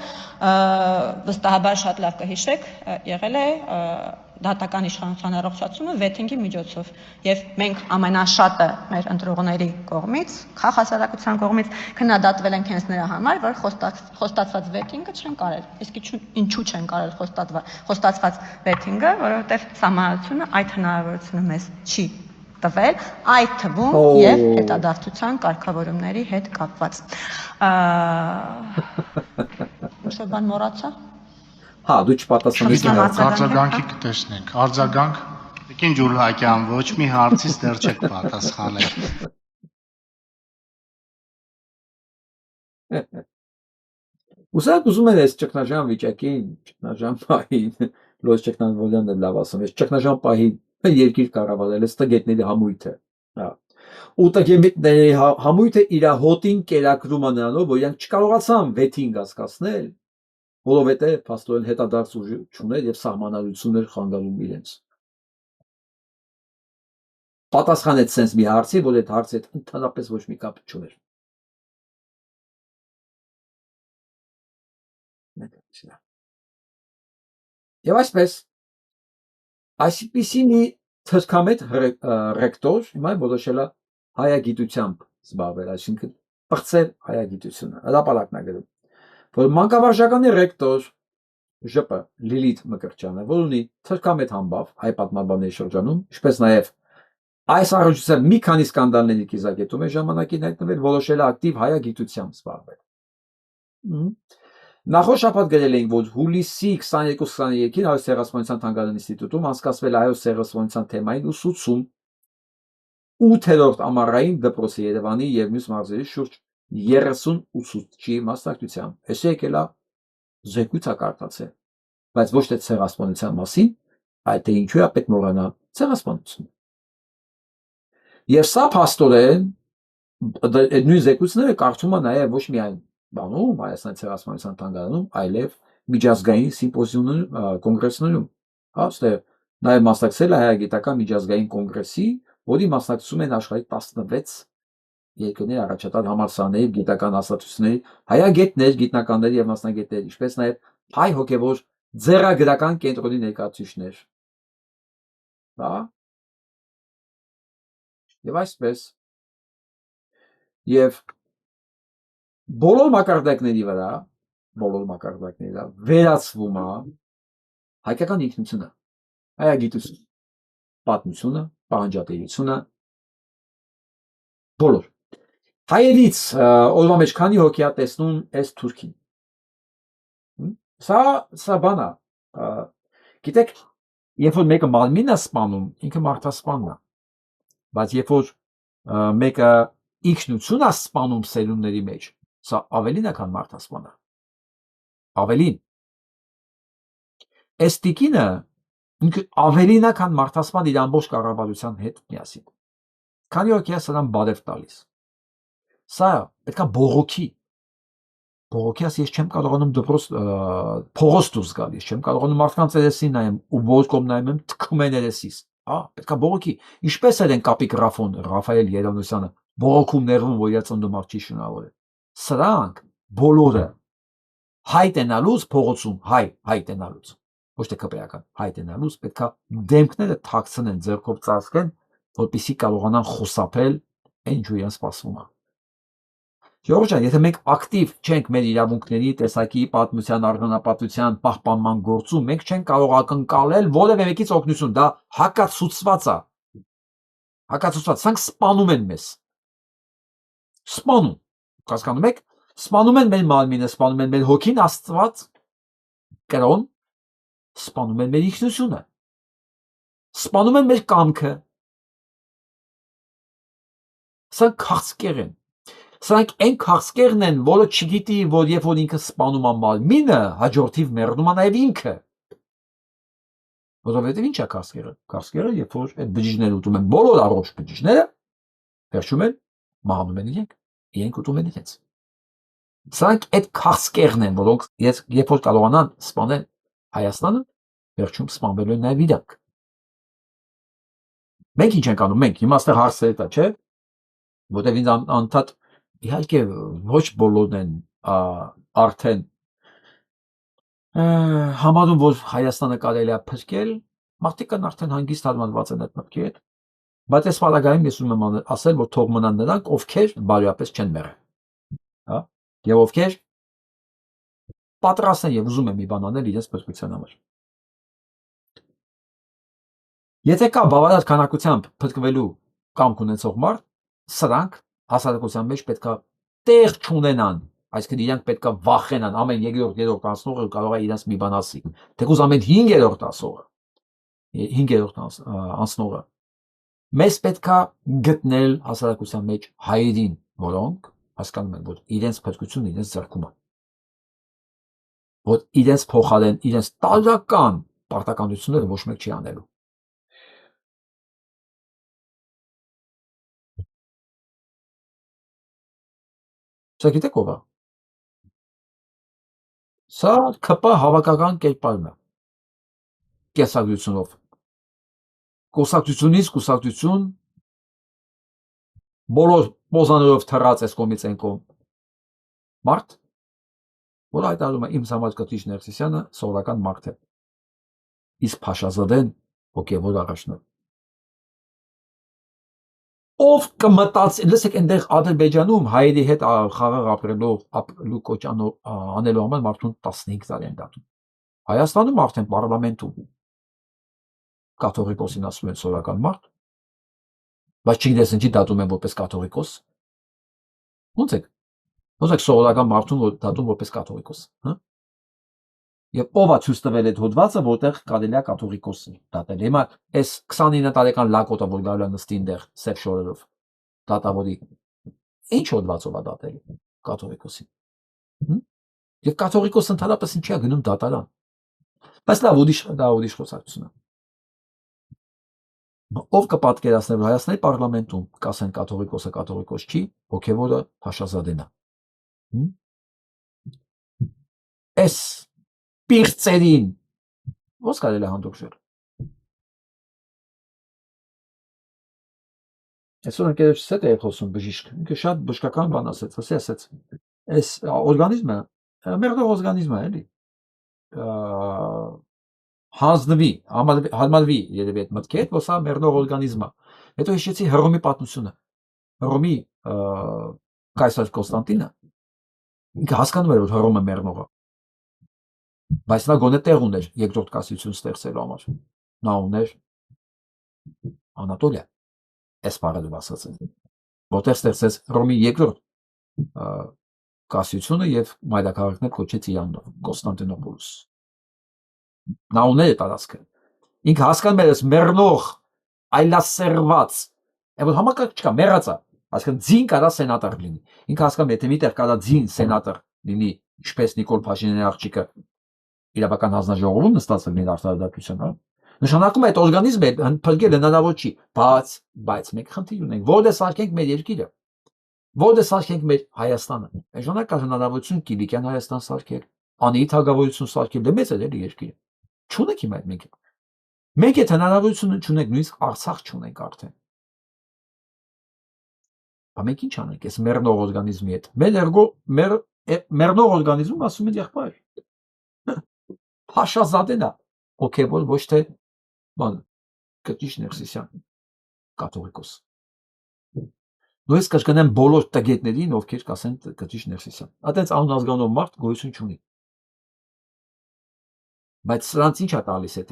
վստահաբար շատ լավ կհիշեք, եղել է դատական իշխանության առողջացումը վեթինգի միջոցով եւ մենք ամենաշատը մեր ընտրողների կողմից, քաղաքասարակության կողմից քննադատվել ենք հենց նրա համար, որ խոստացված վեթինգը չեն կարել։ Իսկ ինչու չեն կարել խոստացված վեթինգը, որովհետեւ սահմանադրությունը այդ հնարավորությունը մեզ չի տվել, այդ թվում եւ հետադարձության կարգավորումների հետ կապված։ Ուրիշ բան մոռացա։ Դու չպատասխանես արձագանքի կտեսնենք։ Արձագանք Տիկին Ջուլհակյան, ոչ մի հարցից դեռ չեք պատասխանել։ Ուսանք ուզում են այս ճգնաժամ վիճակին, ճգնաժամ պահին, լոս ճգնավորյանը լավ ասում, այս ճգնաժամ պահին երկիր կառավարել, այս տգետների համույթը։ Ու տգետների համույթը իր հոտին կերակրում է նրանով, որ իրանք չկարողացան վեթինգ հասկացնել, որովհետև փաստորեն հետադարձ ուժ չուներ եւ սահմանադրություններ խանգարում իրենց։ Պատասխանեց sense մի հարցի, որ այդ հարցը ընդհանրապես ոչ մի կապ չուներ։ Եվ այսպիսի մի թրքամետ ռեկտոր հիմա որոշել է հայագիտությամբ զբաղվել, այսինքն պղծել հայագիտությունը, հրապարակն է գրում, որ մանկավարժականի ռեկտոր ԺՊ Լիլիթ Մկրտչյանը, որ ունի թրքամետ համբավ հայ պատմաբանների շրջանում, ինչպես նաև այս առողջության մի քանի սկանդալների կիզակետում է ժամանակին հայտնվել, որոշել է ակտիվ հայագիտությամբ զբաղվել։ Նախորդ շաբաթ գրել էինք, որ հուլիսի 22-23-ին Հայոց Ցեղասպանության թանգարան ինստիտուտում անցկացվել է հայոց ցեղասպանության թեմային ուսուցում 8-րդ ամառային դպրոցի Երևանի եւ մյուս մարզերի շուրջ 30 ուսուցչի մասնակցությամբ։ Այս եկել է զեկույցը կարդացել, բայց ոչ թե ցեղասպանության մասին, այլ թե ինչու է պետք մոռանալ ցեղասպանությունը։ Եվ սա փաստորեն այդ նույն զեկույցները կարդում է նաև ոչ միայն բանում Հայաստանի ցեղասպանության թանգարանում, այլև միջազգային սիմպոզիումներում, կոնգրեսներում։ Այստեղ նաև մասնակցել է հայագիտական միջազգային կոնգրեսի, որի մասնակցում են աշխարհի 16 երկրների առաջատար համալսարանների, գիտական հաստատությունների, հայագետներ, գիտնականների եւ մասնագետներ, ինչպես նաև հայ հոգևոր ձեռագրական կենտրոնի ներկայացուցիչներ։ Հա։ Եվ այսպես եւ բոլոր մակարդակների վրա վերացվում է հայկական ինքնությունը, հայագիտությունը, պատմությունը, պահանջատիրությունը, բոլոր հայերից օրվա մեջ քանի հոգի է տեսնում այս թուրքին։ Սա բան է, գիտեք, երբ որ մեկը մարմին է սպանում, ինքը մարդասպանն է, բայց երբ որ մեկը ինքնություն է սպանում սերունդների մեջ, սա ավելին է, քան մարդասպանը։ Ավելին։ Այս տիկինը ինքը ավելին է, քան մարդասպան իր ամբողջ կառավարության հետ միասին։ Քանի հոգի է սրան բարև տալիս։ Սա պետքա բողոքի։ Բողոքի ասի, ես չեմ կարողանում դպրոց փողոց դուրս գալ, ես չեմ կարողանում մարդկանց երեսին նայեմ ու ոչ կողմ նայում եմ թքում են երեսիս։ Պետքա բողոքի։ Ինչպես էր են կապիկ Ռաֆոն, Ռաֆայել Երանոսյանը, բողոքում ներվում, որ իր ծննդում արդ չի շնորհավորել։ Սրանք բոլորը հայ տենալուց փողոցում, հայ տենալուց, ոչ թե կպեական, հայ տենալուց պետքա դեմքները թաքցնեն, ձեռքով ծածկեն, որպեսզի կարողանան խուսափել այն ինչ իրեն սպասվում է։ Ժողովուրդ ջան, եթե մենք ակտիվ չենք մեր իրավունքների, տեսակի, պատմության, արժանապատվության պահպանման գործում, մենք չենք կարող ակնկալել որևէ մեկից օգնություն, դա հակացուցված է։ Հակացուցված, սրանք սպանում են մեզ։ Սպանում, հասկանում եք, սպանում են մեր մարմինը, սպանում են մեր հոգին, Աստված, կրոն, սպանում են մեր ինքնությունը, սպանում են մեր կամքը։ Սրանք քաղցկեղ են։ Սրանք այն քաղցկերն են, որը չգիտի, որ երբ որ ինքը սպանում է մարմինը, հաջորդիվ մեռնում է նաև ինքը։ Որովհետև ինչ է քաղցկերը։ Քաղցկերը, երբ որ այդ բջիջները ուտում են բոլոր առողջ բջիջները, վերջում են մահանում են իրենք ուտում են իրենց։ Սրանք այդ քաղցկերն են, որոնք երբ որ կարողանան սպանել Հայաստանը, վերջում սպանվելու են նաև իրանք։ Մենք ինչ ենք անում, մենք հիմա այստեղ հարցը դա, չէ՞, որտեղ ինձ անդադ իհարկե ոչ բոլորն են արդեն համարում, որ Հայաստանը կարելի է փրկել, մարդիկ կան արդեն հանգիստ հարմարված են այդ մտքի հետ, բայց այս պարագայում ես ուզում եմ ասել, որ թող մնան նրանք, ովքեր բարոյապես չեն մեռել, հա, եւ ովքեր պատրաստ են եւ ուզում են մի բան անել իրենց փրկության համար։ Եթե կա բավարար քանակությամբ փրկվելու կամք ունեցող մարդ, սրանք հասարակության մեջ պետքա տեղ չունենան, այսինքն իրանք պետքա վախենան, ամեն 3-րդ անցնողը կարող է իրենց մի բան ասի, թեկուզ ամեն 5-րդ անցնողը, մեզ պետքա գտնել հասարակության մեջ հայերին, որոնք հասկանում են, որ իրենց փրկությունն իրենց ձեռքում է, որ իրենց փոխարեն իրենց տարրական պարտականությունները ոչ մեկ չի անելու։ Սա գիտեք ով է։ Սա ԿՊ հավաքական կերպարն է, կեսագրությունով, կուսակցությունից կուսակցություն, բոլոր պոզաներով թռած այս կողմից այն կողմ, մարդ, որ հայտարարում է իմ համար Կտիչ Ներսիսյանը սովորական մարդ է, իսկ Փաշազադեն հոգևոր առաջնորդ։ Ով կմտածի, լսեք, այնտեղ Ադրբեջանում հայերի հետ խաղաղ ապրելու կոչ անելու համար մարդուն 15 տարի են դատում։ Հայաստանում արդեն պարլամենտում կաթողիկոսին ասում են սովորական մարդ, բայց չգիտես ինչի դատում են որպես կաթողիկոս։ Ոնց եք սովորական մարդուն դատում որպես կաթողիկոս, հա? Եվ ով է ցույց տվել այդ հոդվածը, որտեղ կարելի է կաթողիկոս դատել։ Հիմա այս 29 տարեկան լակոտը, որ գալու է նստի այնտեղ սև շորերով, դատավորի ինչ հոդվածով է դատել կաթողիկոսին։ Եվ կաթողիկոսը ընդհանրապես ինչի է գնում դատարան։ Բայց լավ, ուրիշ խոսակցություն է։ Ով կպատկերացնի, որ Հայաստանի պարլամենտում կասեն կաթողիկոսը կաթողիկոս չի, հոգևորը Փաշազադեն է։ Այս պիղծերին ո՞նց կարելի է հանդուրժել։ Այսօր ընկերոջս հետ էի խոսում բժիշկ, ինքը շատ բժշկական բան ասեց, ասեց, այս օրգանիզմը մեղրող օրգանիզմ է, էլի։ Հանձնվի, հարմարվի երևի այդ մտքեր, որ սա մեռնող օրգանիզմ է։ Հետո հիշեցի Հռոմի պատմությունը։ Հռոմի կայսր Կոնստանտինը ինքը հասկանում էր, որ Հռոմը մեռնող է։ Բայց նա գոնե տեղ ուներ երկրորդ կայսրություն ստեղծելու համար։ Նա ուներ Անատոլիա, Էսպարդով ասած են, որտեղ ստեղծեց Հռոմի երկրորդ կայսրությունը եւ մայրաքաղաքներ կոչեց իր անունով Կոնստանտինոպոլիս։ Նա ուներ այդ տարածքը։ Ինքը հասկանում էր, այս մեռնող այլասերված, որ համակարգ չկա, մեռած է, այսինքն ձին կարա սենատոր լինի։ Ինքը հասկանում է, թե միտեղ կարա ձին սենատոր լինի, ինչպես Նիկոլ Փաշինյանի աղջիկը իրավական հանձնաժողովում նստած լինի արտադրության, հա։ Նշանակում է այդ օրգանիզմը փրկել հնարավոր չի, բայց մենք խնդիր ունենք, որտե սարքենք մեր երկիրը, որտե սարքենք մեր Հայաստանը։ Այս ժամանակ կա հնարավորություն Կիլիկյան Հայաստան սարքել, Անիի թագավորություն սարքել, դե մեծ է էլի երկիրը։ Չունենք հիմա այդ մենք այդ հնարավորությունը չունենք, նույնիսկ Արցախ չունենք արդեն։ Բայց մենք ինչ անենք այս մեռնող օրգանիզմի հետ։ Մեր մեռնող օրգանիզմում ասում են եղբայր։ Փաշազադեն է, հոգևոր, ոչ թե բան, Կտիչ Ներսիսյան, կաթողիկոս։ Նույնիսկ կրկնեմ բոլոր տգետներին, ովքեր կասեն Կտիչ Ներսիսյան։ Այդպես անուն ազգանով մարդ գոյություն չունի։ Բայց սրանց ինչ է տալիս այդ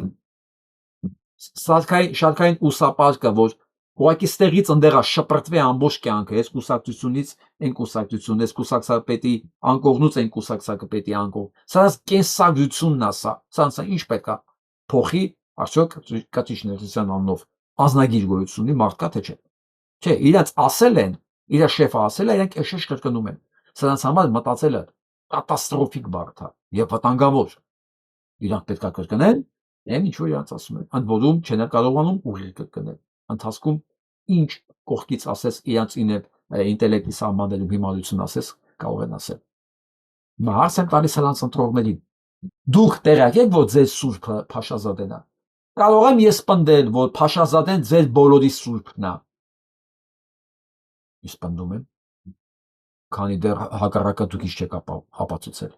շարքային ուսապարկը, որ ուղղակի ստեղից ընդեղա շպրտվի ամբողջ կյանքը, այս կուսակցությունից այն կուսակցություն, այս կուսակցապետի անկողնուց այն կուսակցապետի անկող։ Սրանց կենսագրությունն է սա։ Սրանց ինչ պետք է փոխի, արդյոք Կտիչ Ներսիսյան անունով անձնագիր գոյություն ունի մարդկա թե չէ։ Չէ, իրաց ասել են, իր շեֆը ասել է, իրենք էշեշ կրկնում են։ Սրանց համար մտածելը կատաստրոֆիկ բարդ է եւ վտանգավոր։ Իրանք պետք է կրկնեն, այն ինչ որ իրանք ասում են, ընդ որում չեն կարողանում ուղիղ կրկնել։ Ընթացքում ինչ կողքից ասես իրանք ինտելեկտի սահմաններում հիմարություն ասես կարող են ասել։ Հիմա հարց եմ տալիս նրանց ընտրողներին։ Դուք տեղյակ եք, որ ձեր սուրբը Փաշազադեն է։ Կարող եմ ես պնդել, որ Փաշազադեն ձեր բոլորի սուրբն է։ Ես պնդում եմ, քանի դեռ հակառակը դուք ինչ չեք ապացուցել։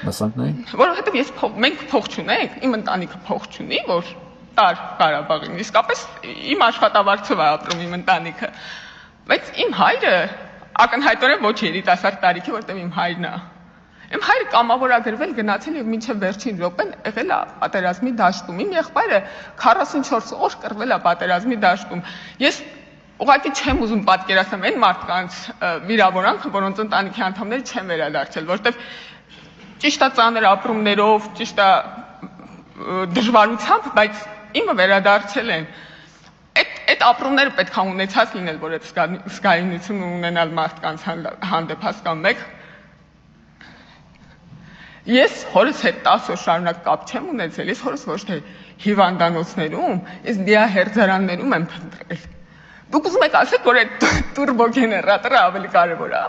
Մասանքն որովհետև մենք փող չունենք, իմ ընտանիքը փող չունի, որ տար Ղարաբաղին, իսկապես իմ աշխատավարձով է ապրում իմ ընտանիքը, բայց իմ հայրը ակնհայտորեն ոչ երիտասարդ տարիքի, որտեղ իմ հայրն է։ Իմ հայրը կամավորագրվել գնացել եւ մինչեւ վերջին րոպեն եղել է պատերազմի դաշտում։ Իմ եղբայրը 44 օր կռվել է պատերազմի դաշտում։ Ես ուղղակի չեմ ուզում պատկերացնել այն մարդկանց վիրավորանքը, որոնց ընտանիքի անդամները չեն վերադարձել, որտեղ ճիշտ է ծանր ապրումներով, ճիշտ է դժվարությամբ, բայց իմը վերադարձել են։ Այդ ապրումները պետք է ունեցած լինել, որ այդ զգայունություն ունենալ մարդկանց հանդեպ, հասկանում եք։ Ես հորս հետ 10 օր շարունակ կապ չեմ ունեցել, ես հորս ոչ թե հիվանդանոցներում, ես դիահերձարաններում եմ փնտրել։ Դուք ուզում եք ասեք, որ այդ տուրբոգեներատորը ավելի կարևոր է։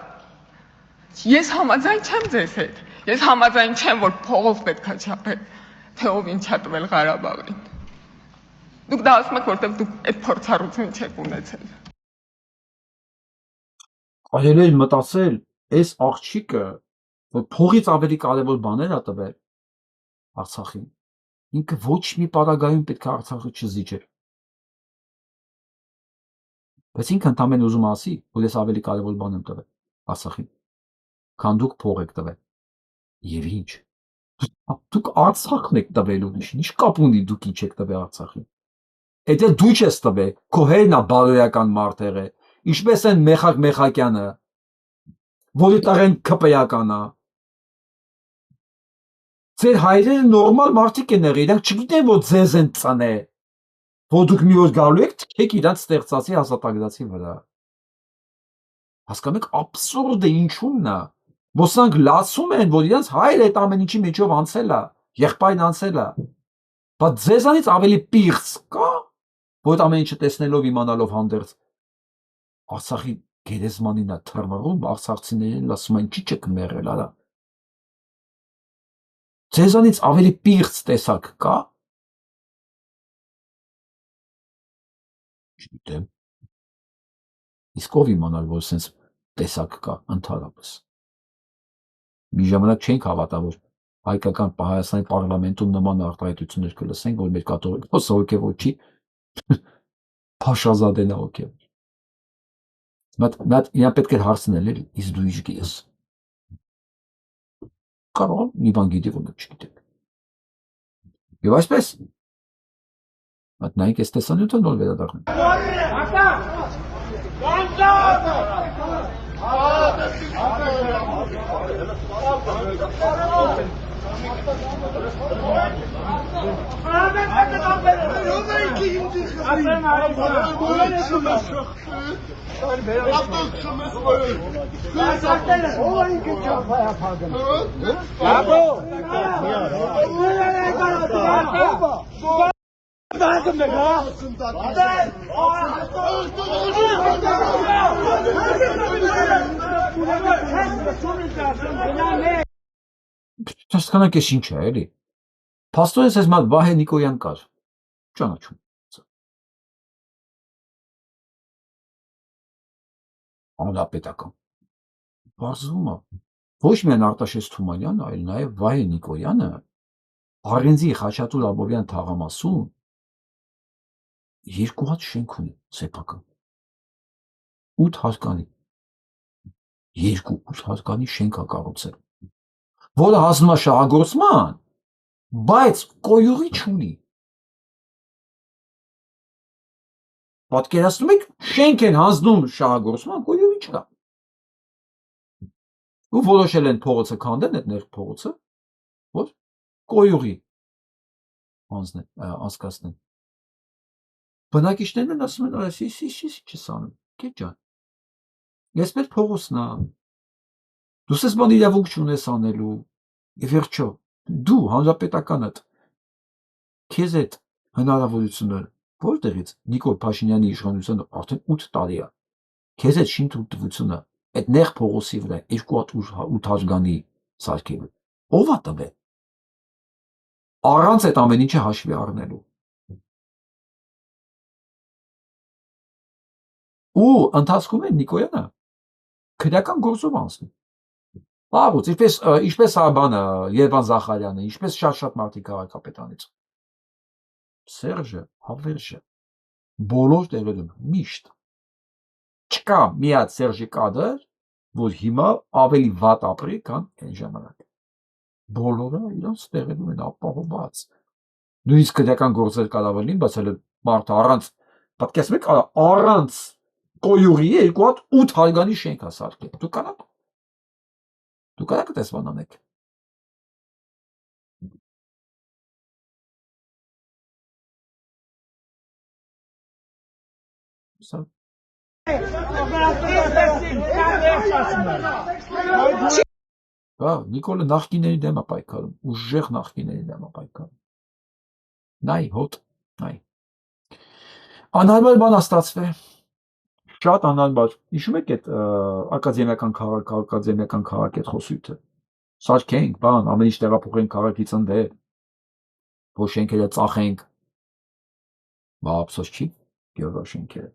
Ես համաձայն չեմ ձեզ հետ։ Ես համաձայն չեմ, որ փողով պետք է չափել, թե ով ինչ է տվել Ղարաբաղին։ Դուք դա ասում եք, որտեղ դուք այդ փորձառություն չեք ունեցել։ Կարելի է մտածել, այս աղջիկը, որ փողից ավելի կարևոր բաներ է տվել Արցախին, ինքը ոչ մի պարագայում պետք է Արցախը չզիջեր։ Բայց ինքը ընդամենը ուզում ասի, որ ես ավելի կարևոր բան եմ տվել Արցախին, քան դուք փող եք տվել։ Եվ ինչ։ Դուք Արցախն եք տվելու, ինչ կապ ունի դուք ինչ եք տվել Արցախին։ Եթե դու չես տվել, քո հերն է բարոյական մարդերը, ինչպես են Մեխակ Մեխակյանը, որի տղեն քպեական է։ Ձեր հայրերը նորմալ մարդիկ են եղել, իրանք չգիտեն, որ ձեզ են ծնել, որ դուք մի օր գալու եք թքեք իրանք ստեղծածի ազատագրացի վրա։ Հասկանում եք, աբսուրդ է ինչու՞մն է։ Ոստանք լացում են, որ իրանք հայրը այդ ամեն ինչի մեջով անցել է, եղբայրն անցել է։ Բայց ձեզանից ավելի պիղծ կա, որ այդ ամեն ինչը տեսնելով իմանալով հանդերձ Արցախի գերեզմանին է թռվռում, արցախցիներին ասում են, չի չեք մեռել, արա։ Ձեզանից ավելի պիղծ տեսակ կա։ Չգիտեմ։ Իսկ ով իմանալ, որ սենց տեսակ կա ընդհանրապես։ Մի ժամանակ չենք հավատա, որ հայկական Հայաստանի պարլամենտում նման արտահայտություններ կլսենք, որ մեր կաթողիկոս հոգևոր չի Փաշազադեն է հոգևոր։ Մատ իրան պետք է հարցնել էլ, իսկ դու ինչ գիտես։ Կարող մի բան գիտի, որ մենք չգիտենք։ Եվ այսպես մատ նայեք այս տեսանյութը նոր վերադառնանք։ Հասկանանք ես ինչ է, էլի։ Փաստորեն ես մատ Վահե Նիկոյան կար։ Ճանաչում։ Հանրապետական։ Բարձվում է։ Ոչ միայն Արտաշես Թումանյանը, այլ նաև Վահե Նիկոյանը Արենձի Խաչատուր Աբովյան թաղամասում երկու հատ շենք ունի սեփական։ 8 հարկանի։ 8 հարկանի շենք է կառուցել, որը հասնում է շահագործման, բայց կոյուղի չունի։ Պատկերացնում եք, շենք են հանձնում շահագործման, կոյուղի չկա։ Ու որոշել են փողոցը քանդեն, այդ նեղ փողոցը, որ կոյուղի անցկացնեն։ Բնակիչներն են ասում են, այս ինչ անում, կետ ջան, ես մեր փողոցն է, դու ես բան իրավունք չունես անելու, ի վերջո, դու հանրապետականդ, քեզ այդ հնարավորությունը որտեղից Նիկոլ Փաշինյանի իշխանությունը արդեն 8 տարի է, քեզ այդ շինթույլտվությունը, այդ նեղ փողոցի վրա 2 հարկանի սարքելը, ով է տվել, առանց այդ ամեն ինչը հաշվի առնելու։ Ու ընթացքում է Նիկոյանը քրեական գործով անցնում։ Բավուց, ինչպես բանը Երվան Զախարյանը, ինչպես շատ մարդիկ քաղաքապետանից։ Սերժը հավերժը բոլոր տեղերում միշտ չկա մի հատ Սերժի կադր, որ հիմա ավելի վատ ապրի, քան այն ժամանակ։ Բոլորը իրենց տեղերում են ապահովված։ Նույնիսկ քրեական գործեր կարող լինեն, բայց հələ մարդը առանց, պատկերացնում եք, առանց կոյուղի 8 հարկանի շենք է սարքել։ Դու կարաք այդպես բան անեք։ Բա Նիկոլը նախկիների դեմ է պայքարում, ուժեղ նախկիների դեմ է պայքարում։ Նայ հոտ, նայ։ Անհարմար բան է ստացվել։ Շատ անհարմար։ Հիշում եք այդ ակադեմիական քաղաք այդ խոսույթը։ Սարքենք, բան, ամեն ինչ տեղափոխենք քաղաքից ընդեր, որ շենքերը ծախենք։ Բա ափսոս չի, գյուղա շենքերը։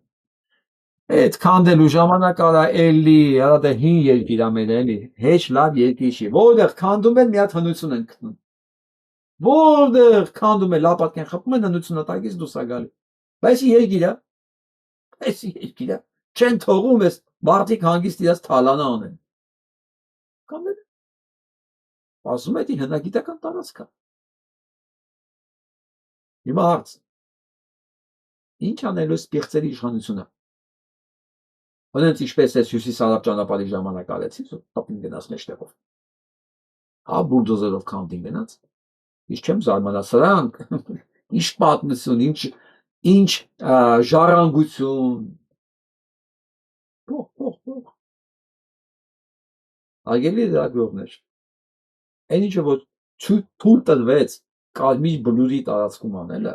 Այդ քանդելու ժամանակ արա էլի, արա դա հին երկիր է մեր էլի, հեչ լավ երկիր չի, որտեղ քանդում են մի հատ հնություն են գտնում։ Որտեղ քանդում են լապատկեն խփում են հնությունը տակից դուրս է գալի։ Բայց երկիր է, այս երկիր է, չեն թողում էս մարդիկ հանգիստ իրաց թալանը անեն։ Կամ ասում է դի հնագիտական տարածք է։ Հիմա հարց. ինչ անելու սպիղծերի իշխանությունը։ Օրինակ ինչպես է հյուսիս-արաբ ճանապարհի ժամանակ արեցի, տապին գնաց մեջտեղով։ Հա բուլդոզերով քանդին գնաց։ Իսկ չեմ զարմանա սրանք ինչ պատմություն, ինչ ժառանգություն։ Փող։ Ագելի լրագրողներ։ Այն ինչը որ թույլ տրվեց Կարմիր բլուրի տարածքում անելը,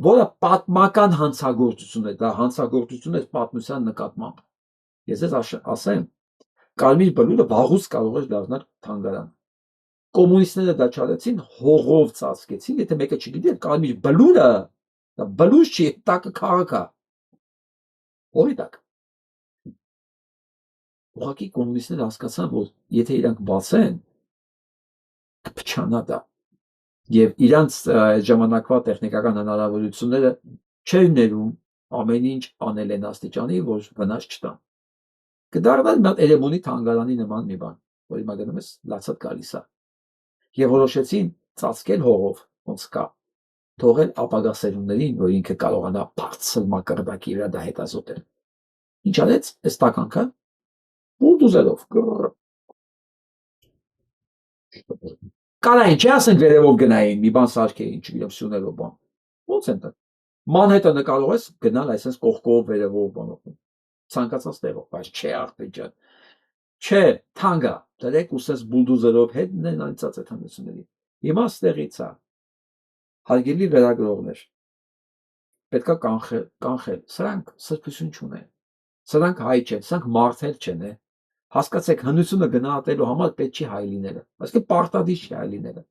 որը պատմական հանցագործություն է, դա հանցագործություն է պատմության նկատմամբ։ Ես ձեզ ասեմ, Կարմիր բլուրը վաղուց կարող էր դառնալ թանգարան։ Կոմունիստները դա չարեցին, հողով ծածկեցին, եթե մեկը չգիտի, Կարմիր բլուրը, դա բլուր չի, տակը քաղաք է։ Որի տակ։ Ուղղակի կոմունիստները հասկացան, որ եթե իրանք բացեն, կփչանա դա։ Եվ իրանց ժամանակվա տեխնիկական հնարավորությունները չեր ներում ամեն ինչ անել են աստիճանի, որ վնաս չտան։ Կդառնալ մի հատ Էրեբունի թանգարանի նման մի բան, որի մագնում ես լացած գալիս է։ Եվ որոշեցին ծածկել հողով, ոնց կա, թողել ապագա սերունդներին, որ ինքը կարողանա բարձր մակարդակի վրա դա հետազոտել։ Ինչ արեց այս տականքը բուլդոզերով Կանային, չի ասենք վերևով գնային, մի բան սարքեին, չգիտեմ, սյունելով բան։ Ոնց են դա։ Մանհետը նկարող ես գնալ այսպես կողքով վերևով բանով։ Ցանկացած տեղով, բայց չէ ախպեր ջան։ Չէ, թանգա, դրեք ուսես բուլդոզերով հետն անցած այդ հանդիսությունների։ Հիմա ստեղից է։ Հարգելի լրագրողներ, պետքա կանխել։ Սրանք սրբություն չունեն։ Սրանք հայ չեն, սրանք մարդեր չեն։ Հասկացեք, հնությունը գնահատելու համար պետք չի հայ լինելը, այսինքն պարտադիր չի հայ լինելը։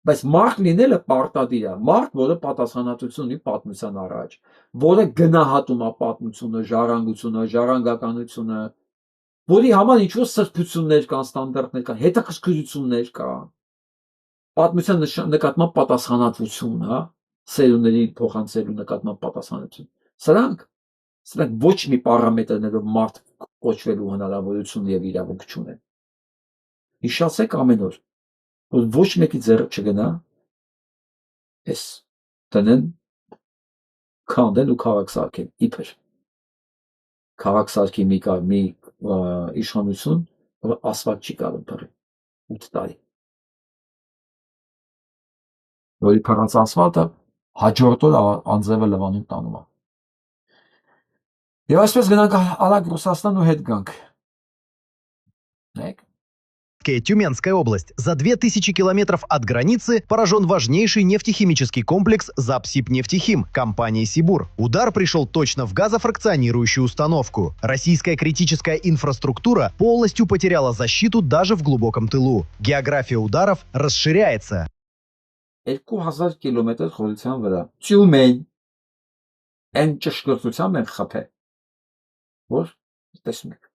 Բայց մարդ լինելը պարտադիր է, մարդ, որը պատասխանատվություն ունի պատմության առաջ, որը գնահատում է պատմությունը, ժառանգությունը, ժառանգականությունը, որի համար ինչ-որ սրբություններ կան, ստանդարտներ կան, հետաքրքրություններ կան, պատմության նկատմամբ պատասխանատվություն, հա, սերունդների փոխանցելու նկատմամբ պատասխանատվություն։ Սրանք ոչ մի պարամետրներով մարդ կոչվելու հնարավորություն եւ իրավունք չունեն։ Հիշացեք ամեն օր, որ ոչ մեկի ձեռը չգնա այս տնեն քանդեն ու քաղաք սարքեն, իբր քաղաք սարքի մի իշխանություն, որը ասֆալտ չի կարող բռնել 8 տարի։ Որի փռած ասֆալտը հաջորդ օր անձրևը լվանում տանում է։ Եվ այսպես գնանք արագ Ռուսաստան ու հետ գանք։ Тюменская область. За 2000 километров от границы поражен важнейший нефтехимический комплекс Запсибнефтехим компании «Сибур». Удар пришел точно в газофракционирующую установку. Российская критическая инфраструктура полностью потеряла защиту даже в глубоком тылу. География ударов расширяется. 2000 կիլոմետր խորության վրա։ Տյումեն այն ճշգրտությամբ են խփել, որ տեսնում եք,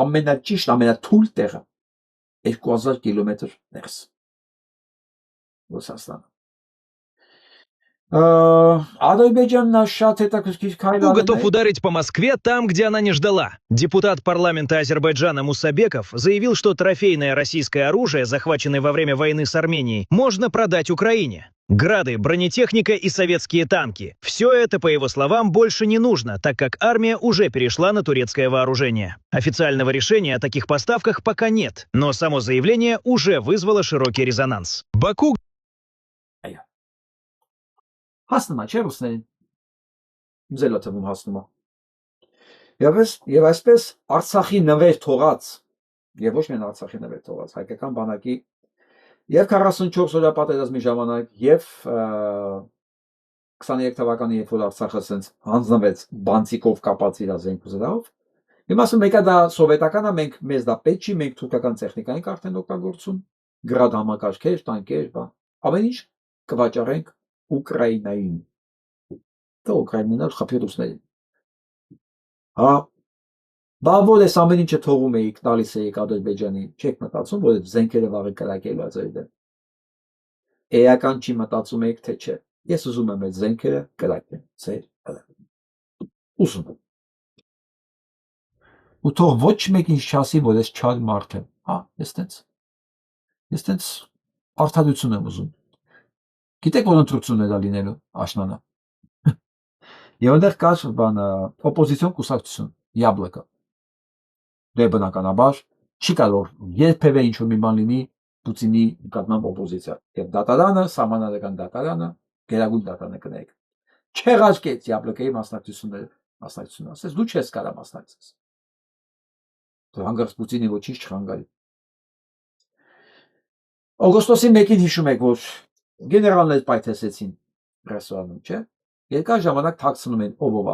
ամենաճիշտ, ամենաթույլ տեղը 2000 կիլոմետր ներս Ռուսաստան։ Ադրբեջանն շատ հետաքրքիր քայլ արել է։ Готов ударить по Москве там, где она не ждала. Депутат парламента Азербайджана Мусабеков заявил, что трофейное российское оружие, захваченное во время войны с Арменией, можно продать Украине. Грады, бронетехника и советские танки. Все это, по его словам, больше не нужно, так как армия уже перешла на турецкое вооружение. Официального решения о таких поставках пока нет, но само заявление уже вызвало широкий резонанс. Баку... Հասնում է, չէ՞ ռուսներին։ Ձելա թվում հասնում է։ Եվ այսպես Արցախի նվեր թողած, եւ ոչ միայն Արցախի նվեր թողած, հայկական բանակի եւ 44 օրյա պատերազմի ժամանակ եւ 23 թվականի երբ որ Արցախը ասենց հանձնվեց բանցիկով կապած իր զենքուզերով, հիմա ասում եկա դա սովետական է, մենք մեզ դա պետք չի, մենք թուրքական տեխնիկային արդեն օգտագործում, գրադ համակարգեր, տանկեր, բան։ Ամեն ինչ կվաճառենք Ուկրաինային։ Դա Ուկրաինան խփի ռուսներին։ Հա, բա որ այս ամեն ինչը թողում էիք, տալիս էիք Ադրբեջանին, չեք մտածում, որ զենքերը վաղը կրակելու է ձեր դեմ։ Էական չի մտածում եք, թե չէ։ Ես ուզում եմ այդ զենքերը կրակեմ ձեր վրա։ Ուզում եմ։ Ու թող ոչ մեկ ինչ չասի, որ ես չար մարդ եմ։ Հա, ես տենց արդարություն եմ ուզում։ Գիտեք, որ ընտրությունն է դա լինելու աշնանը։ Եվ այնտեղ կար բանը օպոզիցիոն կուսակցություն, Յաբլոկը։ Դե բնականաբար չի կարող երբևէ ինչ-որ մի բան լինի Պուտինի նկատմամբ օպոզիցիա։ Եվ դատարանը, սահմանադրական դատարանը, գերագույն դատարանը կնեք։ Չեղարկեց Յաբլոկայի մասնակցությունը, ասես դու չես կարա մասնակցես։ Դու հանգարց Պուտինի ոչինչ չխանգարի։ Օգոստոսի 1-ին հիշում եք, որ գեներալներ պայթեցին ռեստորանում, չէ՞։ Երկար ժամանակ թաքցնում են ով-ով,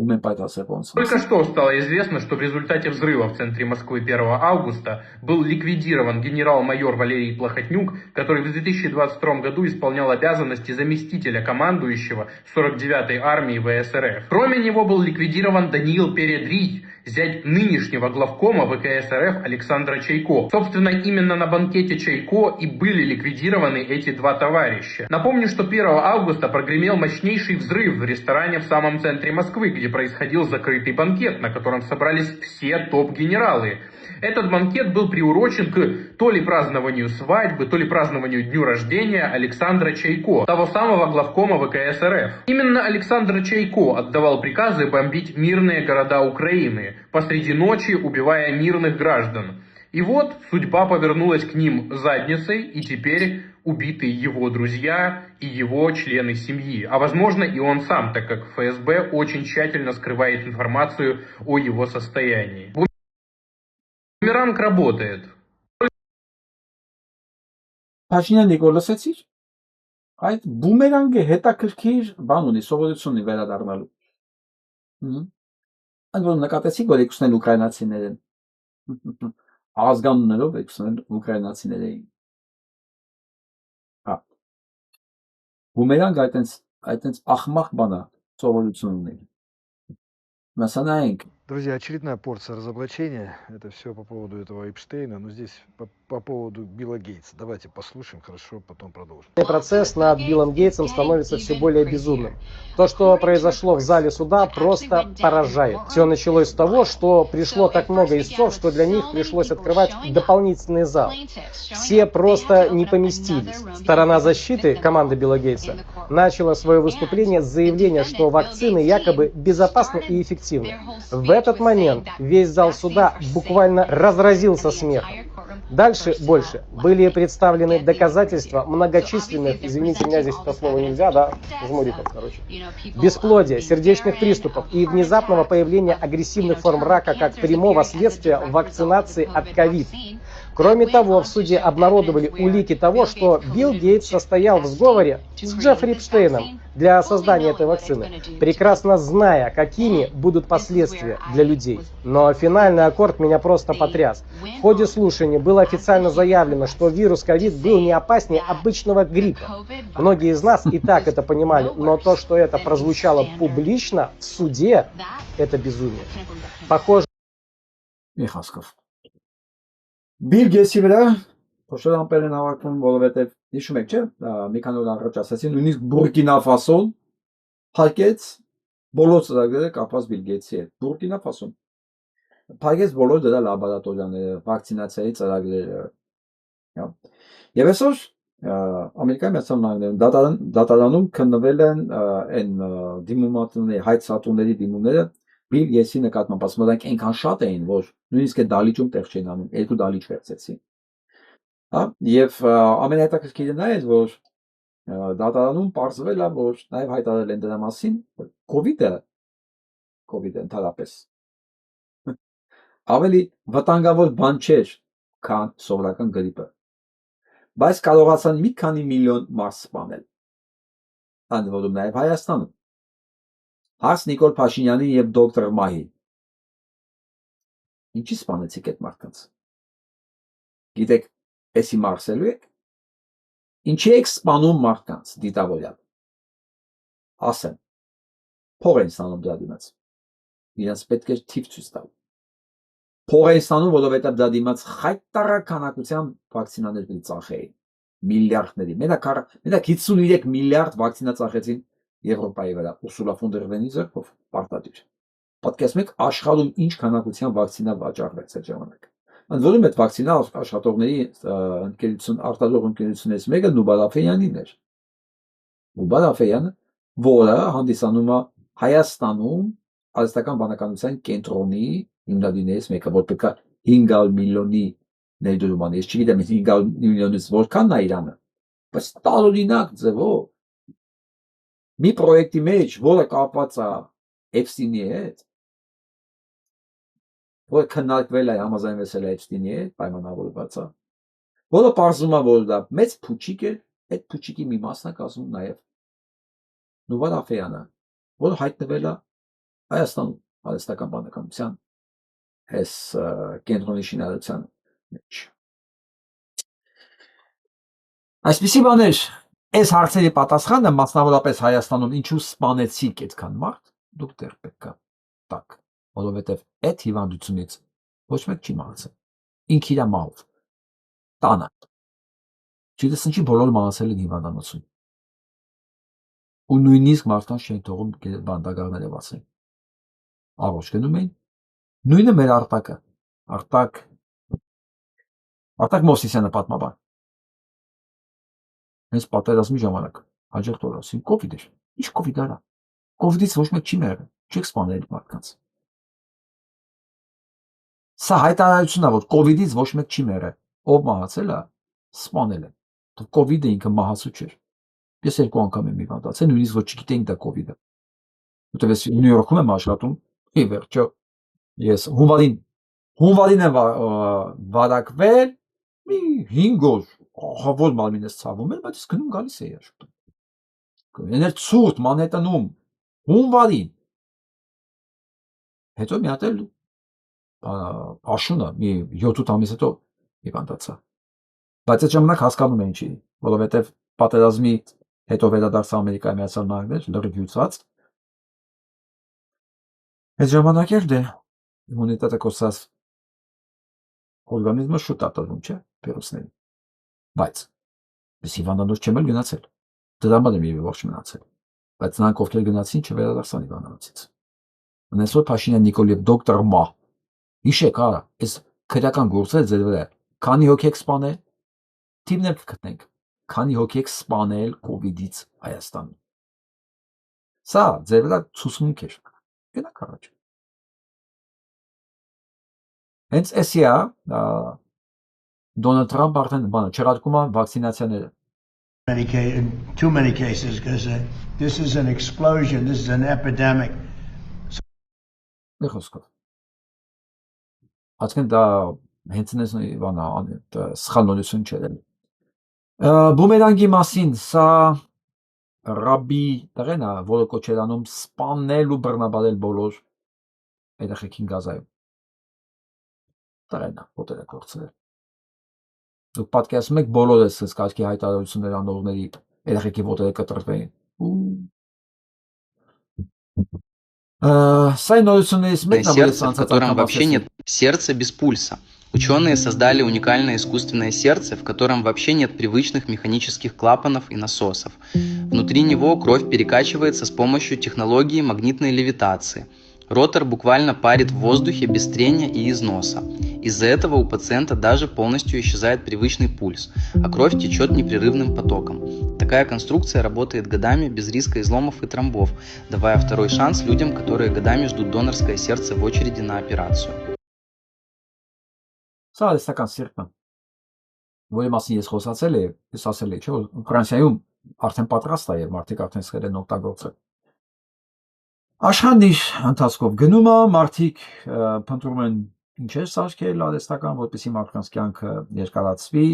ում են պայթացել ոնց։ Только что стало известно, что в результате взрыва в центре Москвы 1 августа был ликвидирован генерал-майор Валерий Плохотнюк, который в 2022 году исполнял обязанности заместителя командующего 49-й армии ВСРФ. Кроме него был ликвидирован Даниил Передрий, зять нынешнего главкома ВКС РФ Александра Чайко. Собственно, именно на банкете Чайко и были ликвидированы эти два товарища. Напомню, что 1 августа прогремел мощнейший взрыв в ресторане в самом центре Москвы, где происходил закрытый банкет, на котором собрались все топ-генералы. Этот банкет был приурочен к то ли празднованию свадьбы, то ли празднованию дню рождения Александра Чайко, того самого главкома ВКС РФ. Именно Александр Чайко отдавал приказы бомбить мирные города Украины, посреди ночи убивая мирных граждан. И вот судьба повернулась к ним задницей, и теперь убиты его друзья и его члены семьи. А возможно и он сам, так как ФСБ очень тщательно скрывает информацию о его состоянии. Бумеранг работает. Փաշինյան Նիկոլոսեցիր այդ բումերանգը հետաքրքիր բան ունի, սովորություն ունի վերադառնալու։ Այդ որ նկատեցիք, որ եկուսն են ուկրաինացիներ են։ Ազգանուններով եկուսն են ուկրաինացիներ էին։ Հա։ Բումերանգ այտենց ախմախ բան է, սովորություն ունի։ Մասանայինք Друзья, очередная порция разоблачения. Это все по поводу этого Эпштейна. Но здесь по поводу Билла Гейтса. Давайте послушаем, хорошо, потом продолжим. Процесс над Биллом Гейтсом становится все более безумным. То, что произошло в зале суда, просто поражает. Все началось с того, что пришло так много истцов, что для них пришлось открывать дополнительный зал. Все просто не поместились. Сторона защиты, команда Билла Гейтса, начала свое выступление с заявления, что вакцины якобы безопасны и эффективны. В этот момент весь зал суда буквально разразился смехом. Дальше больше. Были представлены доказательства многочисленных, извините меня, здесь это слово нельзя, да, жмуриков, короче, бесплодия, сердечных приступов и внезапного появления агрессивных форм рака как прямого следствия вакцинации от ковид. Кроме того, в суде обнародовали улики того, что Билл Гейтс состоял в сговоре с Джеффри Эпштейном для создания этой вакцины, прекрасно зная, какими будут последствия для людей. Но финальный аккорд меня просто потряс. В ходе слушания было официально заявлено, что вирус ковид был не опаснее обычного гриппа. Многие из нас и так это понимали, но то, что это прозвучало публично в суде, это безумие. Похоже... Միխասկով։ Բիլ Գեյթսի վրա փոշորանքներ են հավաքվում, որովհետև հիշում եք, չէ՞, մի քանի օր առաջ ասացին, նույնիսկ Բուրկինա Ֆասոն փակեց բոլոր ծրագրերը կապված Բիլ Գեյթսի հետ։ Բուրկինա Ֆասոն փակեց բոլոր դրա լաբորատորիաները, վակցինացիայի ծրագրերը։ Եվ այսօր Ամերիկայի Միացյալ Նահանգներում դատարանում քննվել են այն դիմումատների, հայցատուների դիմումները Բիլ Գեյթսի նկատմամբ, ասում են, այնքան շատ էին, որ նույնիսկ այդ դալիճում տեղ չեն անում, երկու դալիճ վերցեցին։ Հա, եւ ամենահետաքրքիրը նա է, որ դատարանում պարզվել է, որ նաեւ հայտարարել են դրա մասին, որ COVID-ը ընդհանրապես ավելի վտանգավոր բան չէր, քան սովորական գրիպը։ Բայց կարողացան մի քանի միլիոն մարդ սպանել։ Ընդ որում նաեւ Հայաստանում։ Հարս Նիկոլ Փաշինյանին եւ դոկտոր Մահի։ Ինչի սպանեցիք այդ մարդկանց։ Գիտեք, էսի մարսելու եք։ Ինչի եք սպանում մարդկանց դիտավորյալ։ Ասեմ։ Փող են ստանում դրա դիմաց։ Իրենց պետք է թիվ ցույց տալ։ Փող են ստանում, որովհետեւ դա դիմաց խայտարականակության վակցինաներ պետք ծախեին։ Միլիարդների։ Մենակ 53 միլիարդ վակցինա ծախեցին Եվրոպայի վրա, Ուրսուլա ֆոն դեր Լեյենի ձեռքով պարտադիր։ Պատկերացնեք աշխարհում ինչ քանակության վակցինա վաճառվեց այդ ժամանակ։ Ընդ որում այդ վակցինա աշխատողների արտադրող ընկերություններից մեկը Նուբար Աֆեյանին էր։ Նուբար Աֆեյանը, որը հանդիսանում է Հայաստանում արհեստական բանականության կենտրոնի հիմնադիրներից մեկը, որ պետք է 500 միլիոնի ներդրում անի։ Ես չգիտեմ 500 միլիոնից որքանն է Իրանը, բայց տարօրինակ ձևով մի պրոյեկտի մեջ, որը կապված է Էփստինի հետ, որը քննարկվել է, համաձայնվել է Էփստինի հետ, պայմանավորված է, որը պարզում է, որ դա մեծ փուչիկ է, այդ փուչիկի մի մասն է կազմում նաև Նուբար Աֆեյանը, որը հայտնվել է Հայաստանում արհեստական բանականության այս կենտրոնի շինարարության մեջ։ Այսպիսի բաներ, այս հարցերի պատասխանը մասնավորապես Հայաստանում ինչու սպանեցիք այդքան մարդ, դուք դեռ պետք է տաք, որովհետև այդ հիվանդությունից ոչ մեկ չի մահացել։ Ինքը իր մահով տանը։ Չգիտես ինչի բոլորը մահացել են հիվանդանոցում։ Ու նույնիսկ մարդկանց չեն թողում բանդագարները վասեն։ Առողջ գնում էին։ Նույնը մեր Արտակը։ Արտակ Մովսիսյանը պատմաբան։ Հենց պատերազմի ժամանակ հաջորդ օրը ասին կովիդ էր։ Ինչ կովիդ արա։ Կովիդից ոչ մեկ չի մեռել։ Չեք սպանել մարդկանց։ Սա հայտարարությունն է, որ կովիդից ոչ մեկ չի մեռել։ Ով մահացել է, սպանել են։ Կովիդը ինքը մահացու չէր։ Ես 2 անգամ եմ հիվանդացել, նույնիսկ ոչ չգիտեինք դա կովիդ է։ Որտեւ ես Նյու Յորքում եմ աշխատում, ի վերջո ես հունվարին եմ վարակվել, մի 5 օր ահավոր մարմինս ցավում էր, բայց ես գնում գալիս էի աշխատում։ Էներ ցուրտ Մանհետնում հունվարին։ Հետո մի հատ էլ աշունը մի 7-8 ամիս հետո հիվանդացա։ Բայց այդ ժամանակ հասկանում եմ ինչի, որովհետև պատերազմի հետո վերադարձա Ամերիկայի Միացյալ Նահանգներ, լրիվ հյուծած։ Այդ ժամանակ էլ դե իմունիտետը կորցած օրգանիզմը շուտ արտադրում, չէ՞, վիրուսների։ Բայց ես հիվանդանոց չեմ էլ գնացել։ Դրա համար եմ ողջ մնացել։ Բայց նրանք ովքեր գնացին չվերադարձան հիվանդանոցից։ Անեսօր Փաշինյան Նիկոլ եւ դոկտոր Մա հիշեք, արա, այս քրեական գործերը ձեր վրա։ Քանի հոգի եք սպանել։ Թիմներ կգտնենք։ Քանի հոգի եք սպանել կովիդից Հայաստանում։ Սա ձեր վրա ցուցմունք էր։ Գնաք առաջ։ Հենց էսիա Դոնալդ Թրամփ արդեն բանը չեղարկում է վակցինացիաները։ Too many cases because this is an explosion, this is an epidemic. Խոսքով։ Այսինքն դա հենց նույն բանա, սխալ նորություն չէ։ Բումերանգի մասին սա ռաբի տղեն է, որը կոչեր անում սպանել ու բռնաբարել բոլոր երեխեքին Գազայում։ Տղեն է, ոտերը կորցրել։ Դուք պատկերացնում եք բոլորս այս կարգի հայտարարություններ անողների երեխեքի ոտերը կտրվեին։ Սա նորություններից մեկն է, сердце, в котором вообще нет сердца без пульса. Ученые создали уникальное искусственное сердце, в котором вообще нет привычных механических клапанов и насосов. Внутри него кровь перекачивается с помощью технологии магнитной левитации. Ротор буквально парит в воздухе без трения и износа. Из-за этого у пациента даже полностью исчезает привычный пульс, а кровь течет непрерывным потоком. Такая конструкция работает годами без риска изломов и тромбов, давая второй шанс людям, которые годами ждут донорское сердце в очереди на операцию. Սա արհեստական սիրտն է, որի մասին ես խոսացել եմ, ես ասել եմ, չէ՞ որ Ֆրանսիայում արդեն պատրաստ է եւ մարդիկ արդեն սկսել են օգտագործել։ Աշխարհի ընթացքով գնում է, մարդիկ փնտրում են ինչեր սարքել արհեստական, որպեսզի մարդկանց կյանքը երկարացվի։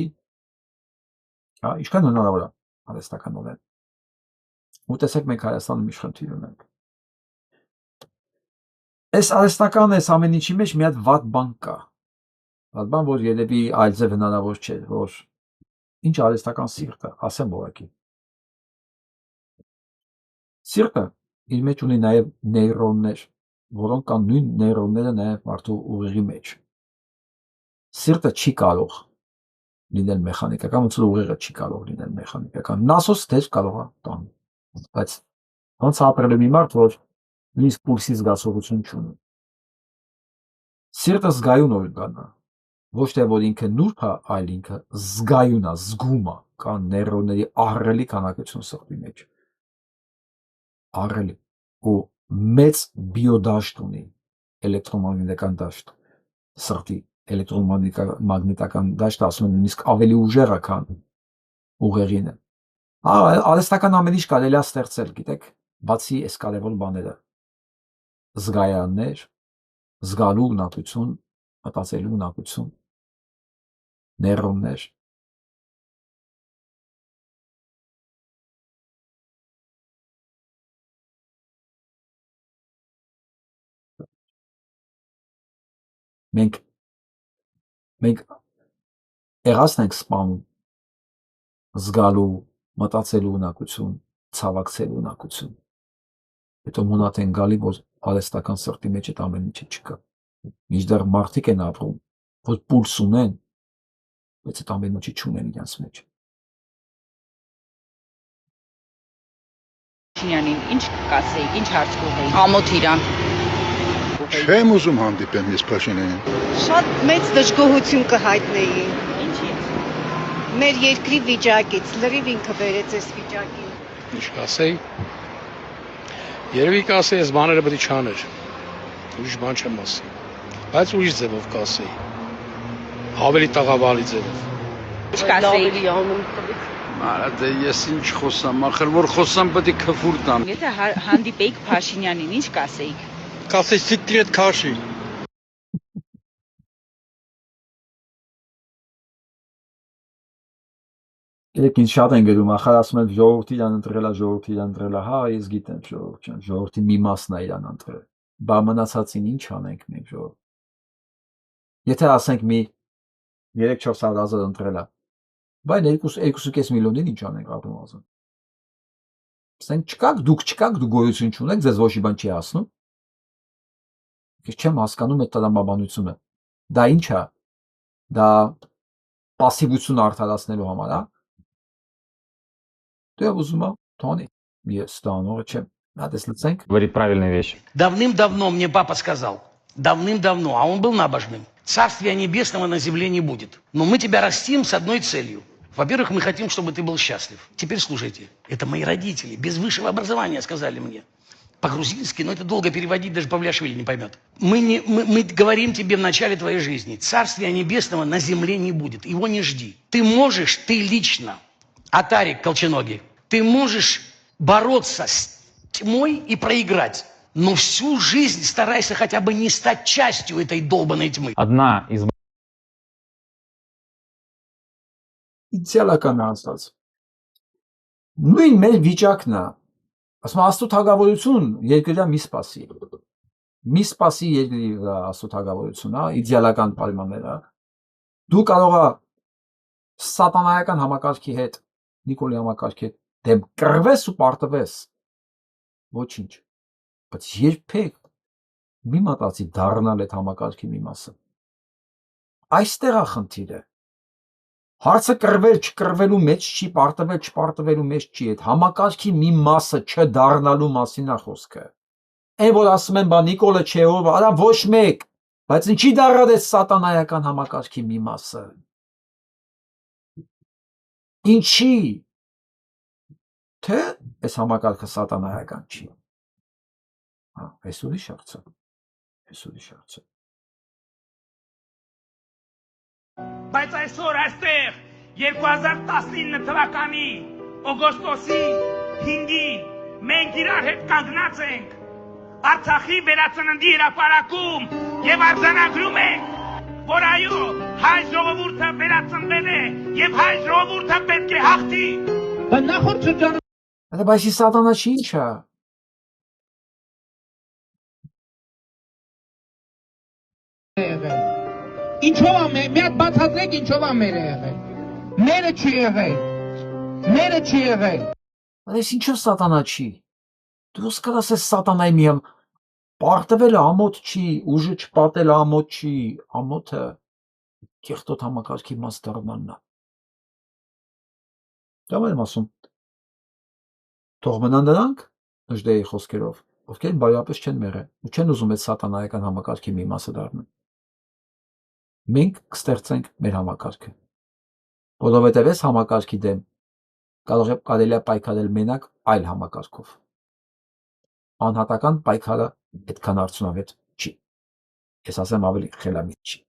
Ինչքան հնարավոր է արհեստական ունել։ Ու տեսեք մենք Հայաստանում ինչ խնդիր ունենք։ Այս արհեստական այս ամեն ինչի մեջ մի հատ վատ բան կա։ Բան, որ երևի այլ ձև հնարավոր չէ, որ ինչ արհեստական սիրտը, ասեմ ուղղակի։ Սիրտը իր մեջ ունի նաև նեյրոններ, որոնք կան նույն նեյրոնները նաև մարդու ուղեղի մեջ։ Սիրտը չի կարող լինել մեխանիկական, ոնց որ ուղեղը չի կարող լինել մեխանիկական։ Նասոս դեր կարող է տան, բայց ոնց ապրել է մի մարդ, որ նույնիսկ պուլսի զգացողություն չունի։ Սիրտը զգայուն օրգան է։ ոչ թե որ ինքը նուրբ է, այլ ինքը զգայուն է, զգում է, կա նեյրոնների ահռելի քանակություն սրտի մեջ, ահռելի, ու մեծ բիոդաշտ ունի, էլեկտրոմագնիտական դաշտ, սրտի էլեկտրոմագնիտական դաշտը ասում են նույնիսկ ավելի ուժեղ է, քան ուղեղինը։ Արհեստական ամեն ինչ կարելի է ստեղծել, գիտեք, բացի այս կարևոր բաները, զգայաններ, զգալու ունակություն, մտածելու ունակություն, նեյրոններ։ Մենք եղածն ենք սպանում զգալու, մտածելու ունակություն, ցավակցելու ունակություն։ Հետո մունատ են գալի, որ արհեստական սրտի մեջ այդ ամեն ինչը չկա։ Մինչդեռ մարդիկ են ապրում, որ պուլս ունեն, բայց այդ ամեն ինչը չունեն իրենց մեջ։ Ինչ կասեիք, ինչ հարց կուղեիք։ Ամոթ իրան։ Չեմ ուզում հանդիպեմ ես Փաշինյանին։ Շատ մեծ դժգոհություն կհայտնեի։ Ինչի՞ց։ Մեր երկրի վիճակից, լրիվ ինքը բերեց այս վիճակին։ Ինչ կասեի։ Երևի կասեի, այս բաները պետք է չաներ։ Ուրիշ բան չեմ ասի։ Բայց ուրիշ ձևով կասեի։ Ավելի տաղավարի ձևով։ Ինչ կասեիք։ Արա դե ես ինչ խոսամ, ախր որ խոսամ պետք է քֆուր տամ։ Եթե հանդիպեիք Փաշինյանին, ինչ կասեիք։ Կասեի սիկրետ քաշի։ Երեք ինձ շատ են գրում, ախր ասում են ժողովրդի իրան ընտրելա, հա, ես գիտեմ ժողովրդի մի մասն է իրան ընտրել։ Բա մնացածին ինչ անենք մենք ժողովուրդ։ Եթե ասենք մի 3-400,000 ընտրելա, բայց 2.5 միլիոնին ինչ անենք ապրում ազգ։ Ասենք դուք չկաք, դուք գոյություն չունեք, ձեզ ոչ մի բան չի հասնում։ Ես չեմ հասկանում այդ տրամաբանությունը։ Դա ինչ է։ Դա пассивություն արդարացնելու համար, հա։ Ты обузма, Тони, есть, да, ну чем? Надо слиценька. Говорит правильные вещи. Давным-давно мне папа сказал, давным-давно, а он был набожным. Царствия небесного на земле не будет. Но мы тебя растим с одной целью. Во-первых, мы хотим, чтобы ты был счастлив. Теперь слушайте, это мои родители, без высшего образования сказали мне. По-грузински, но это долго переводить, даже Павлиашвили не поймет. Мы говорим тебе в начале твоей жизни, Царствия небесного на земле не будет, его не жди. Ты можешь, ты лично, Атарик Колченогий, ты можешь бороться с тьмой и проиграть, но всю жизнь старайся хотя бы не стать частью этой долбанной тьмы. Одна из... Իդեալական անցած։ Նույն մեր վիճակն է։ Ասում աստուտ հագավորություն երկրի մի սպասի։ Մի սպասի երկրի աստուտ հագավորություն, հա, իդեալական պայմանները։ Դու կարող ես սատանայական համակարգի հետ, Նիկոլի համակարգի հետ դեմ կռվես ու պարտվես։ Ոչինչ։ Բայց երբեք մի մտածի դառնալ այդ համակարգի մի մասը։ Այստեղ է խնդիրը։ Հարցը կռվել չկռվելու մեջ չի, պարտվել չպարտվելու մեջ չի, այդ համակարգի մի մասը չդառնալու մասին է խոսքը։ Այն որ ասում են, բա Նիկոլը չէ, արա ոչ մեկ, բայց ինչի դառավ այդ սատանայական համակարգի մի մասը։ Ինչի։ Թե այս համակարգը սատանայական չի։ Հա, այս ուրիշ հարց է։ Այս ուրիշ հարց է։ Բայց այսօր այստեղ 2019 թվականի օգոստոսի 5-ին մենք իրար հետ կանգնած ենք Արցախի վերածննդի հրապարակում եւ արձանագրում ենք, որ այո, հայ ժողովուրդը վերածնվել է եւ հայ ժողովուրդը պետք է հաղթի։ Նախորդ շրջանում Բայց սատանա չի ինչ է։ Ինչով է մի հատ բացատրեք ինչով է մերը եղել։ Մերը չի եղել։ Մերը չի եղել։ Այս ինչով սատանա չի։ Դու սկսես ես սատանայի միամ պարտվել ամոթ չի, ուժը չպատել ամոթ չի, ամոթը կեղտոտ համակարգի մաս դառնալն է։ Դա եմ ասում։ Թող մնան նրանք Նժդեի խոսքերով, ովքեր բարյապես չեն մերել ու չեն ուզում այդ սատանայական համակարգի մի մասը դառնալ։ մենք կստեղծենք մեր համակարգը։ Որովհետև այս համակարգի դեմ կարելի է պայքարել մենակ այլ համակարգով։ Անհատական պայքարը այդքան արդյունավետ չի։ Ես ասեմ ավելի խելամիտ չի։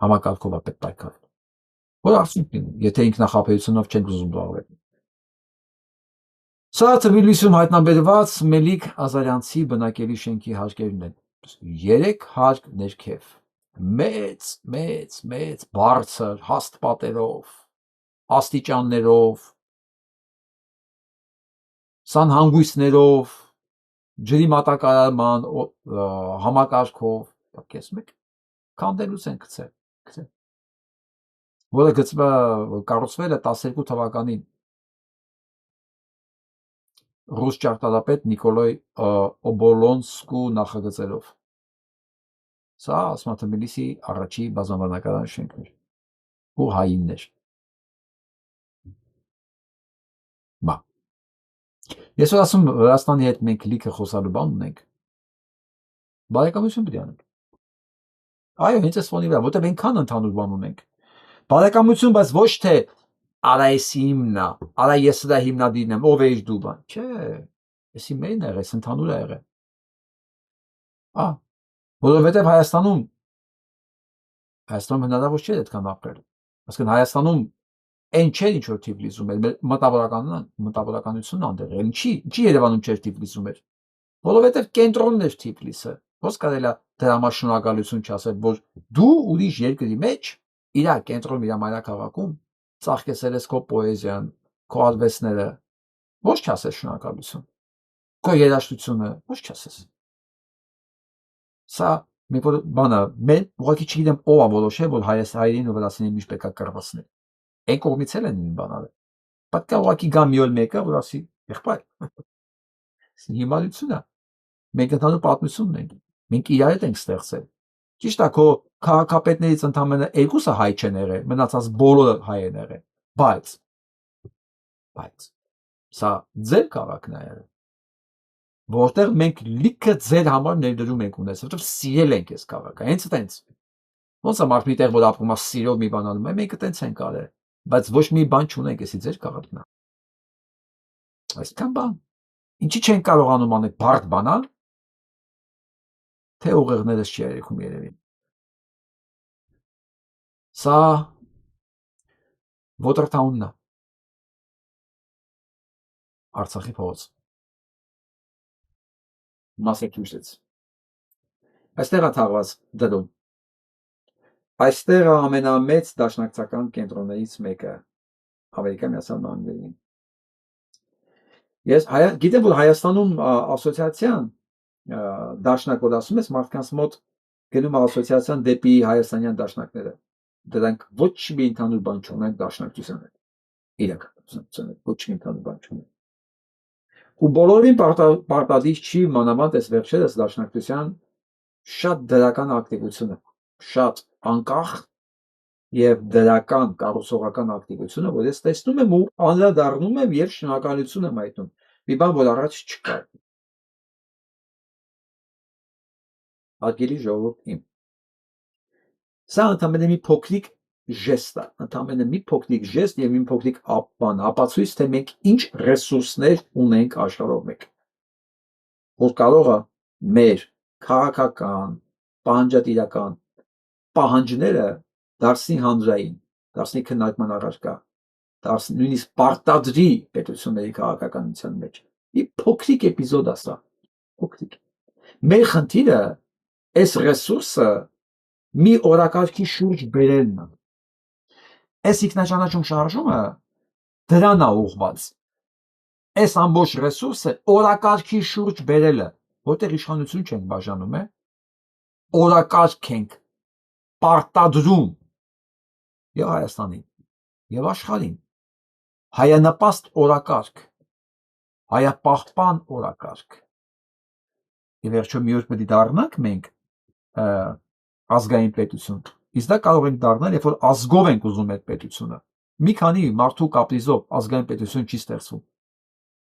Համակարգով է պետք պայքարել։ Որ արդյունք լինի, եթե ինքնախապեյությունով չենք ուզում զբաղվել։ Սա Թբիլիսիում հայտնաբերված Մելիք Ազարյանցի բնակելի շենքի հարկերն են։ 3 հարկ ներքև, մեծ, բարձր, հաստ պատերով, աստիճաններով, սանհանգույցներով, ջրի մատակարարման համակարգով, կես մեկ քանդելուց են գցել, որը կառուցվել է 12 թվականին ռուս ճարտարապետ Նիկոլայ Օբոլոնսկու նախագծերով։ Սա ասում է Թբիլիսի առաջի բազմաբնակարան շենքն էր ու հայինն էր։ Ես որ ասում Վրաստանի հետ մենք լիքը խոսալու բան ունենք, բարեկամություն պետք է անենք։ Այո, հենց այս ֆոնի վրա, որտեղ այնքան ընդհանուր բան ունենք։ Բարեկամություն, բայց ոչ թե արա էսի հիմնա, արա ես դա հիմնադիրն եմ, ով էիր դու բան։ Չէ, էսի մեն եղել, էս ընդհանուր է եղել։ Որովհետև Հայաստանում հնարավոր չէ այդքան ապրել։ Այսինքն Հայաստանում այն չէր ինչ որ Թիֆլիսում էր, մտավորականությունն անդեղ էր։ Ինչի Երևանում չէր Թիֆլիսում էր։ Որովհետև կենտրոնն էր Թիֆլիսը։ Ոնց կարելի է դրա շնորհակալություն չասել, որ դու ուրիշ երկրի մեջ իր կենտրոնում, իր մայրաքաղաքում ծաղկեցել ես քո պոեզիան, քո արվեստները, ոչ չասես շնորհակալություն։ Քո երաժշտությունը, ոչ չասես։ Սա մի բանը, mən ուղղակի չգիտեմ ով է որոշել, որ հայերին ու վրացիներին միշտ պետք է կռվացնել։ Այն կողմից էլ են բան արել։ Պետք է ուղղակի գա մի օր մեկը, որ ասի, եղբայր։ Հիմարությունն է։ Մենք ընդհանուր պատմություն ունենք։ Մենք իրար հետ ենք ստեղծել։ Ճիշտ է, քո քաղաքապետներից ընդամենը 2-ը հայ չեն եղել, մնացած բոլորը հայ են եղել։ Բայց սա ձեր քաղաքն է եղել, որտեղ մենք լիքը ձեր համար ներդրում ենք ունեցել, որտեղ սիրել ենք այս քաղաքը, հենց այդպես։ Ոնց է մարդ մի տեղ որ ապրում է սիրով մի բան անում է, մենք այդպես ենք արել, բայց ոչ մի բան չունենք, էսի ձեր քաղաքն է։ Այսքան բան։ Ինչի չեն կարողանում անել բարդ բանալ, թե ուղեղներս չի երեքում երևի։ Սա Watertown-ն է։ Արցախի փողոց։ Մասեքյուսեթս։ Այստեղ է թաղված դդում։ Այստեղ է ամենամեծ դաշնակցական կենտրոններից մեկը Ամերիկայի Միացյալ Նահանգներին։ Ես գիտեմ, որ Հայաստանում ասոցիացիան դաշնակ որ ասում ես, մարդկանց մոտ գնում է ասոցիացիան դեպի հայաստանյան դաշնակները։ Դրանք ոչ մի ընդհանուր բան չունեն դաշնակցության հետ։ Իրականության հետ ոչ մի ընդհանուր բան չունեն։ Ու բոլորին պարտադիր չի մանավանդ այս վերջերս դաշնակցության շատ դրական ակտիվությունը, շատ անկախ եւ դրական կառուցողական ակտիվությունը, որ ես տեսնում եմ ու անդրադառնում եմ եւ շնորհակալություն եմ հայտնում։ Մի բան, որ առաջ չկար։ Արգելի ժողովուրդ իմ։ Սա ընդամենը մի փոքրիկ ժեստ է, ընդամենը մի փոքրիկ ժեստ եւ մի փոքրիկ ապացույց, թե մենք ինչ ռեսուրսներ ունենք աշխարհով մեկ։ Որ կարող է մեր քաղաքական, պահանջատիրական պահանջները դարձնի հանրային, դարձնի քննարկման առարկա, դարձնի նույնիսկ պարտադրի պետությունների քաղաքականության մեջ։ Մի փոքրիկ էպիզոդ է սա, փոքրիկ։ Մեր խնդիրը այս ռեսուրսը մի օրակարգի շուրջ բերելն է։ Այս ինքնաճանաչում շարժումը դրան է ուղղված։ Այս ամբողջ ռեսուրսը օրակարգի շուրջ բերելը, որտեղ իշխանություն չենք բաժանում, օրակարգ ենք պարտադրում եւ Հայաստանին եւ աշխարհին հայանպաստ օրակարգ, հայապահպան օրակարգ։ Եվ վերջո մի օր պետք է դառնանք մենք ազգային պետություն։ Իսկ դա կարող ենք դառնալ, երբ որ ազգով ենք ուզում այդ պետությունը։ Մի քանի մարդու կապրիզով ազգային պետություն չի ստեղծվում։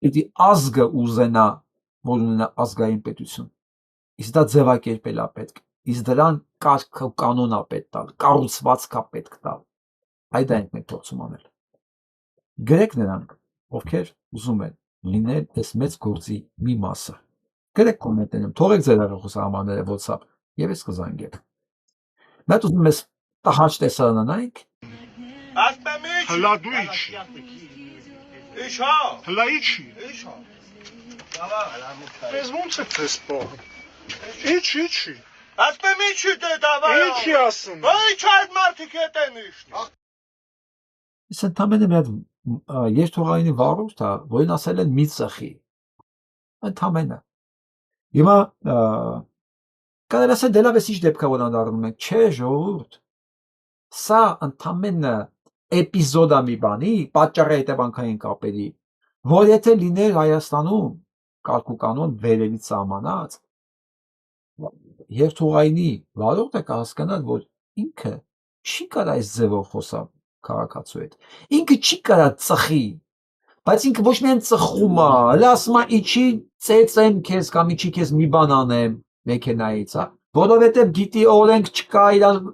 Պետք է ազգը ուզենա, որ ունենա ազգային պետություն։ Իսկ դա ձևակերպել է պետք։ Իսկ դրան կարգ ու կանոն է պետք տալ, կառուցվածք է պետք տալ։ Այդ է մենք փորձում անել։ Գրեք նրանք, ովքեր ուզում են լինել այս մեծ գործի մի մասը։ Գրեք կոմենտներում, թողեք ձեր հեռախոսահամարները WhatsApp եւ ես կզանգեմ։ Մենք ուզում ես տհաճ տեսարանը նայեք։ Հլա դու իչի։ Իչա։ Հլա իչի։ Իչա։ Ես ոնց է տեսպո։ Իչի։ Ասպեմ իչի դե դավայ։ Իչի ասում։ Ոչ այդ մարդիկ հետեն իշնի։ Ես ընդամենը մի հատ երթուղայինի վարորդ է, որին ասել են մի ծխի։ Ընդամենը։ Հիմա կարելի ասել դե լավ էս ինչ դեպք է որ անդառնում ենք, չէ ժողովուրդ։ Սա ընդամենը էպիզոդ է մի բանի, պատճառի հետևանքային կապերի, որ եթե լիներ Հայաստանում կարգ ու կանոն վերևից սահմանած, երթուղայինի վարորդը կհասկանար, որ ինքը չի կարա այս ձևով խոսալ քաղաքացու հետ, ինքը չի կարա ծխի, բայց ինքը ոչ միայն ծխում է, հələ ասում է իջի ծեծեմ քեզ կամ իջի քեզ մի բան անեմ մեքենայից, հա, որովհետև գիտի օրենք չկա,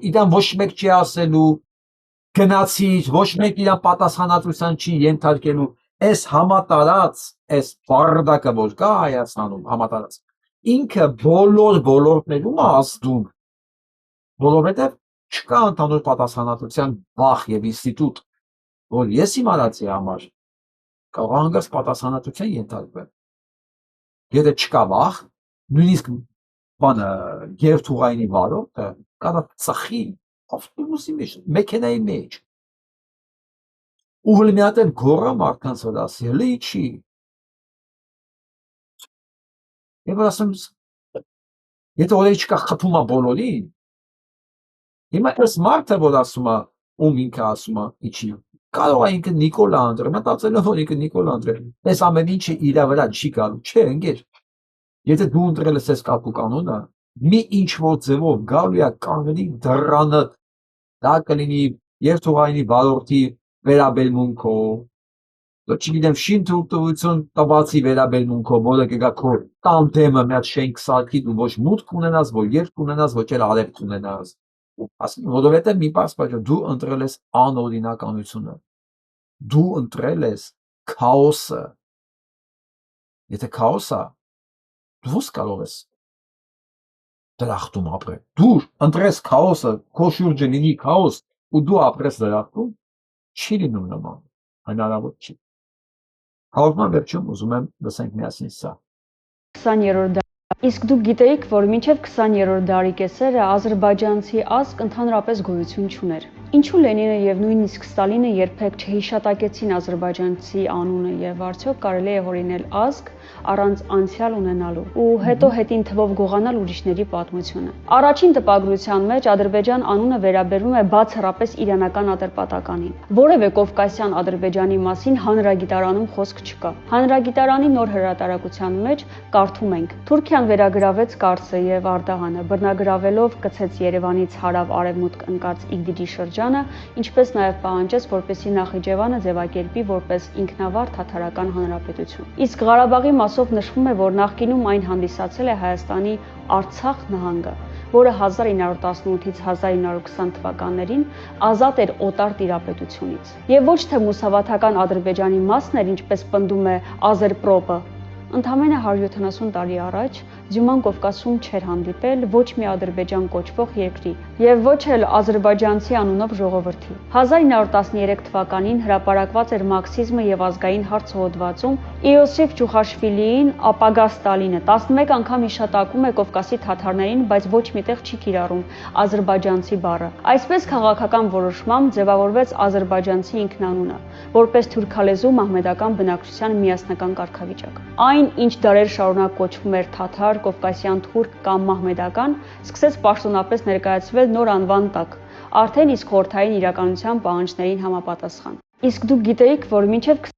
իրան ոչ մեկ չի ասելու, գնացիր, ոչ մեկ իրան պատասխանատվության չի ենթարկելու, այս համատարած, այս բարդակը որ կա Հայաստանում համատարած, ինքը բոլոր ոլորտներում է ազդում, որովհետև չկա ընդհանուր պատասխանատվության բախ եւ ինստիտուտ, որ ես իմ արածի համար կարող հանգած պատասխանատվության ենթարկվեմ։ Եթե չկա բախ, նույնիսկ բանը երթուղայինի վարորդը կարող ծխի ավտոբուսի մեջ, մեքենայի մեջ։ Ու հələ մի հատ էլ գոռա մարդկանց որ ասի, հələ իջի։ Եվ ասում, եթե օրերի չկա խփում է բոլորին, հիմա այս մարդը որ ասում է, ում ինքը ասում է իջի, կարող է ինքը Նիկոլա Անդրե, մտածելով որ ինքը Նիկոլա Անդրե, այս ամեն ինչը իր վրա չի գալու, չէ, ընկեր։ Եթե դու ընտրել ես այս կարգ ու կանոնը, մի ինչ որ ձևով գալու է կանգնի դռանդ, դա կլինի երթուղայինի վարորդի վերաբերմունքով, չգիտեմ, շինթույլտվություն տվածի վերաբերմունքով, որը կգա քո տանդեմը մի հատ շենք սարքի, դու ոչ մուտք ունենաս, ոչ երթ ունենաս, ոչ էլ արևտ ունենաս։ Որովհետև մի բարձ պատճառ դու ընտրել ես անօրինականությունը, դու ընտրել ես քաոսը։ Եթե քաոս է, դու ո՞նց կարող ես դրախտում ապրել։ Դու ընտրես քաոսը, քո շուրջը լինի քաոս, ու դու ապրես դրախտում, չի լինում նման, հնարավոր չի։ Հաղորդման վերջում ուզում եմ լսենք միասին սա։ 20-րդ դարի։ Իսկ դուք գիտեիք, որ մինչև 20-րդ դարի կեսերը ադրբեջանցի ազգ ընդհանրապես գոյություն չուներ։ Ինչու Լենինը եւ նույնիսկ Ստալինը երբեք չհիշատակեցին ադրբեջանցի անունը եւ արդյոք կարելի է հորինել ազգ առանց անցյալ ունենալու ու հետո հետին թվով գողանալ ուրիշների պատմությունը։ Առաջին տպագրության մեջ Ադրբեջան անունը վերաբերվում է բացառապես իրանական ատրպատականին։ Որևէ կովկասյան Ադրբեջանի մասին հանրագիտարանում խոսք չկա։ Հանրագիտարանի նոր հրատարակության մեջ կարդում ենք. Թուրքիան վերագրավեց Կարսը եւ Արդահանը, բռնագրավելով կցեց Երևանից հարավ-արևմուտք ընկած Իգդիդի շրջանը, ինչպես նաեւ պահանջեց, որպեսզի Նախիջևանը ձևակերպի որպես ինքնավար թաթարական հանրապետություն։ Իսկ Ղարաբաղի մասով նշվում է, որ նախկինում այն հանդիսացել է Հայաստանի Արցախ նահանգը, որը 1918-ից 1920 թվականներին ազատ էր օտար տիրապետությունից։ Եվ ոչ թե մուսավաթական Ադրբեջանի մասն էր, ինչպես պնդում է Ազերպրոպը, ընդամենը 170 տարի առաջ Ձյուման Կովկասում չէր հանդիպել ոչ մի Ադրբեջան կոչվող երկրի եւ ոչ էլ ադրբեջանցի անունով ժողովրդի։ 1913 թվականին հրապարակված էր մարքսիզմը եւ ազգային հարց հոդվածում Իոսիֆ Ջուխաշվիլիին ապագա Ստալինը 11 անգամ հիշատակում է Կովկասի թաթարներին, բայց ոչ միտեղ չի կիրառում ադրբեջանցի բառը։ Այսպես քաղաքական որոշմամբ ձևավորվեց ադրբեջանցի ինքնանունը, որպես թուրքալեզու մահմեդական բնակչության միասնական կարգավիճակ։ Այն, ինչ դարեր շարունակ կոչվում էր թաթար, կովկասյան թուրք կամ մահմեդական, սկսեց պաշտոնապես ներկայացվել նոր անվան տակ, արդեն իսկ խորհրդային իրականության պահանջներին համապատասխան։ Իսկ դուք գիտեիք, որ մինչև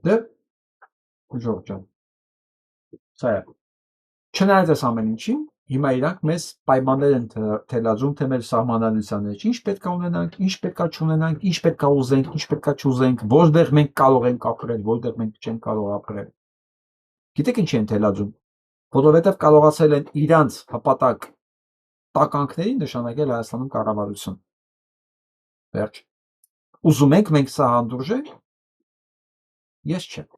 Դե, Ժորժ ջան։ Սա է։ Չնայած այս ամեն ինչին, հիմա իրանք մեզ պայմաններ են թելադրում, թե մեր սահմանադրության մեջ ինչ պետք է ունենանք, ինչ պետք է չունենանք, ինչ պետք է ուզենք, ինչ պետք է չուզենք, որտեղ մենք կարող ենք ապրել, որտեղ մենք չենք կարող ապրել։ Գիտեք ինչ են թելադրում, որովհետև կարողացել են իրանց հպատակ տականքների նշանակել Հայաստանում կառավարություն։ Վերջ։ Ուզում ենք մենք սա հանդուրժենք։ Ես չեմ։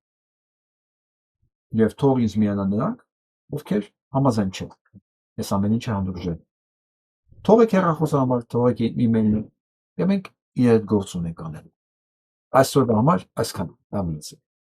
Եվ թող ինձ միանան նրանք, ովքեր համաձայն չեն։ Ես ամեն ինչը հանդուրժեմ։ Թողեք հեռախոսը համար, թողեք իմեյլը, եւ մենք իրար գործ ունենք անել։ Այսօրվա համար այսքան։ Ամինց։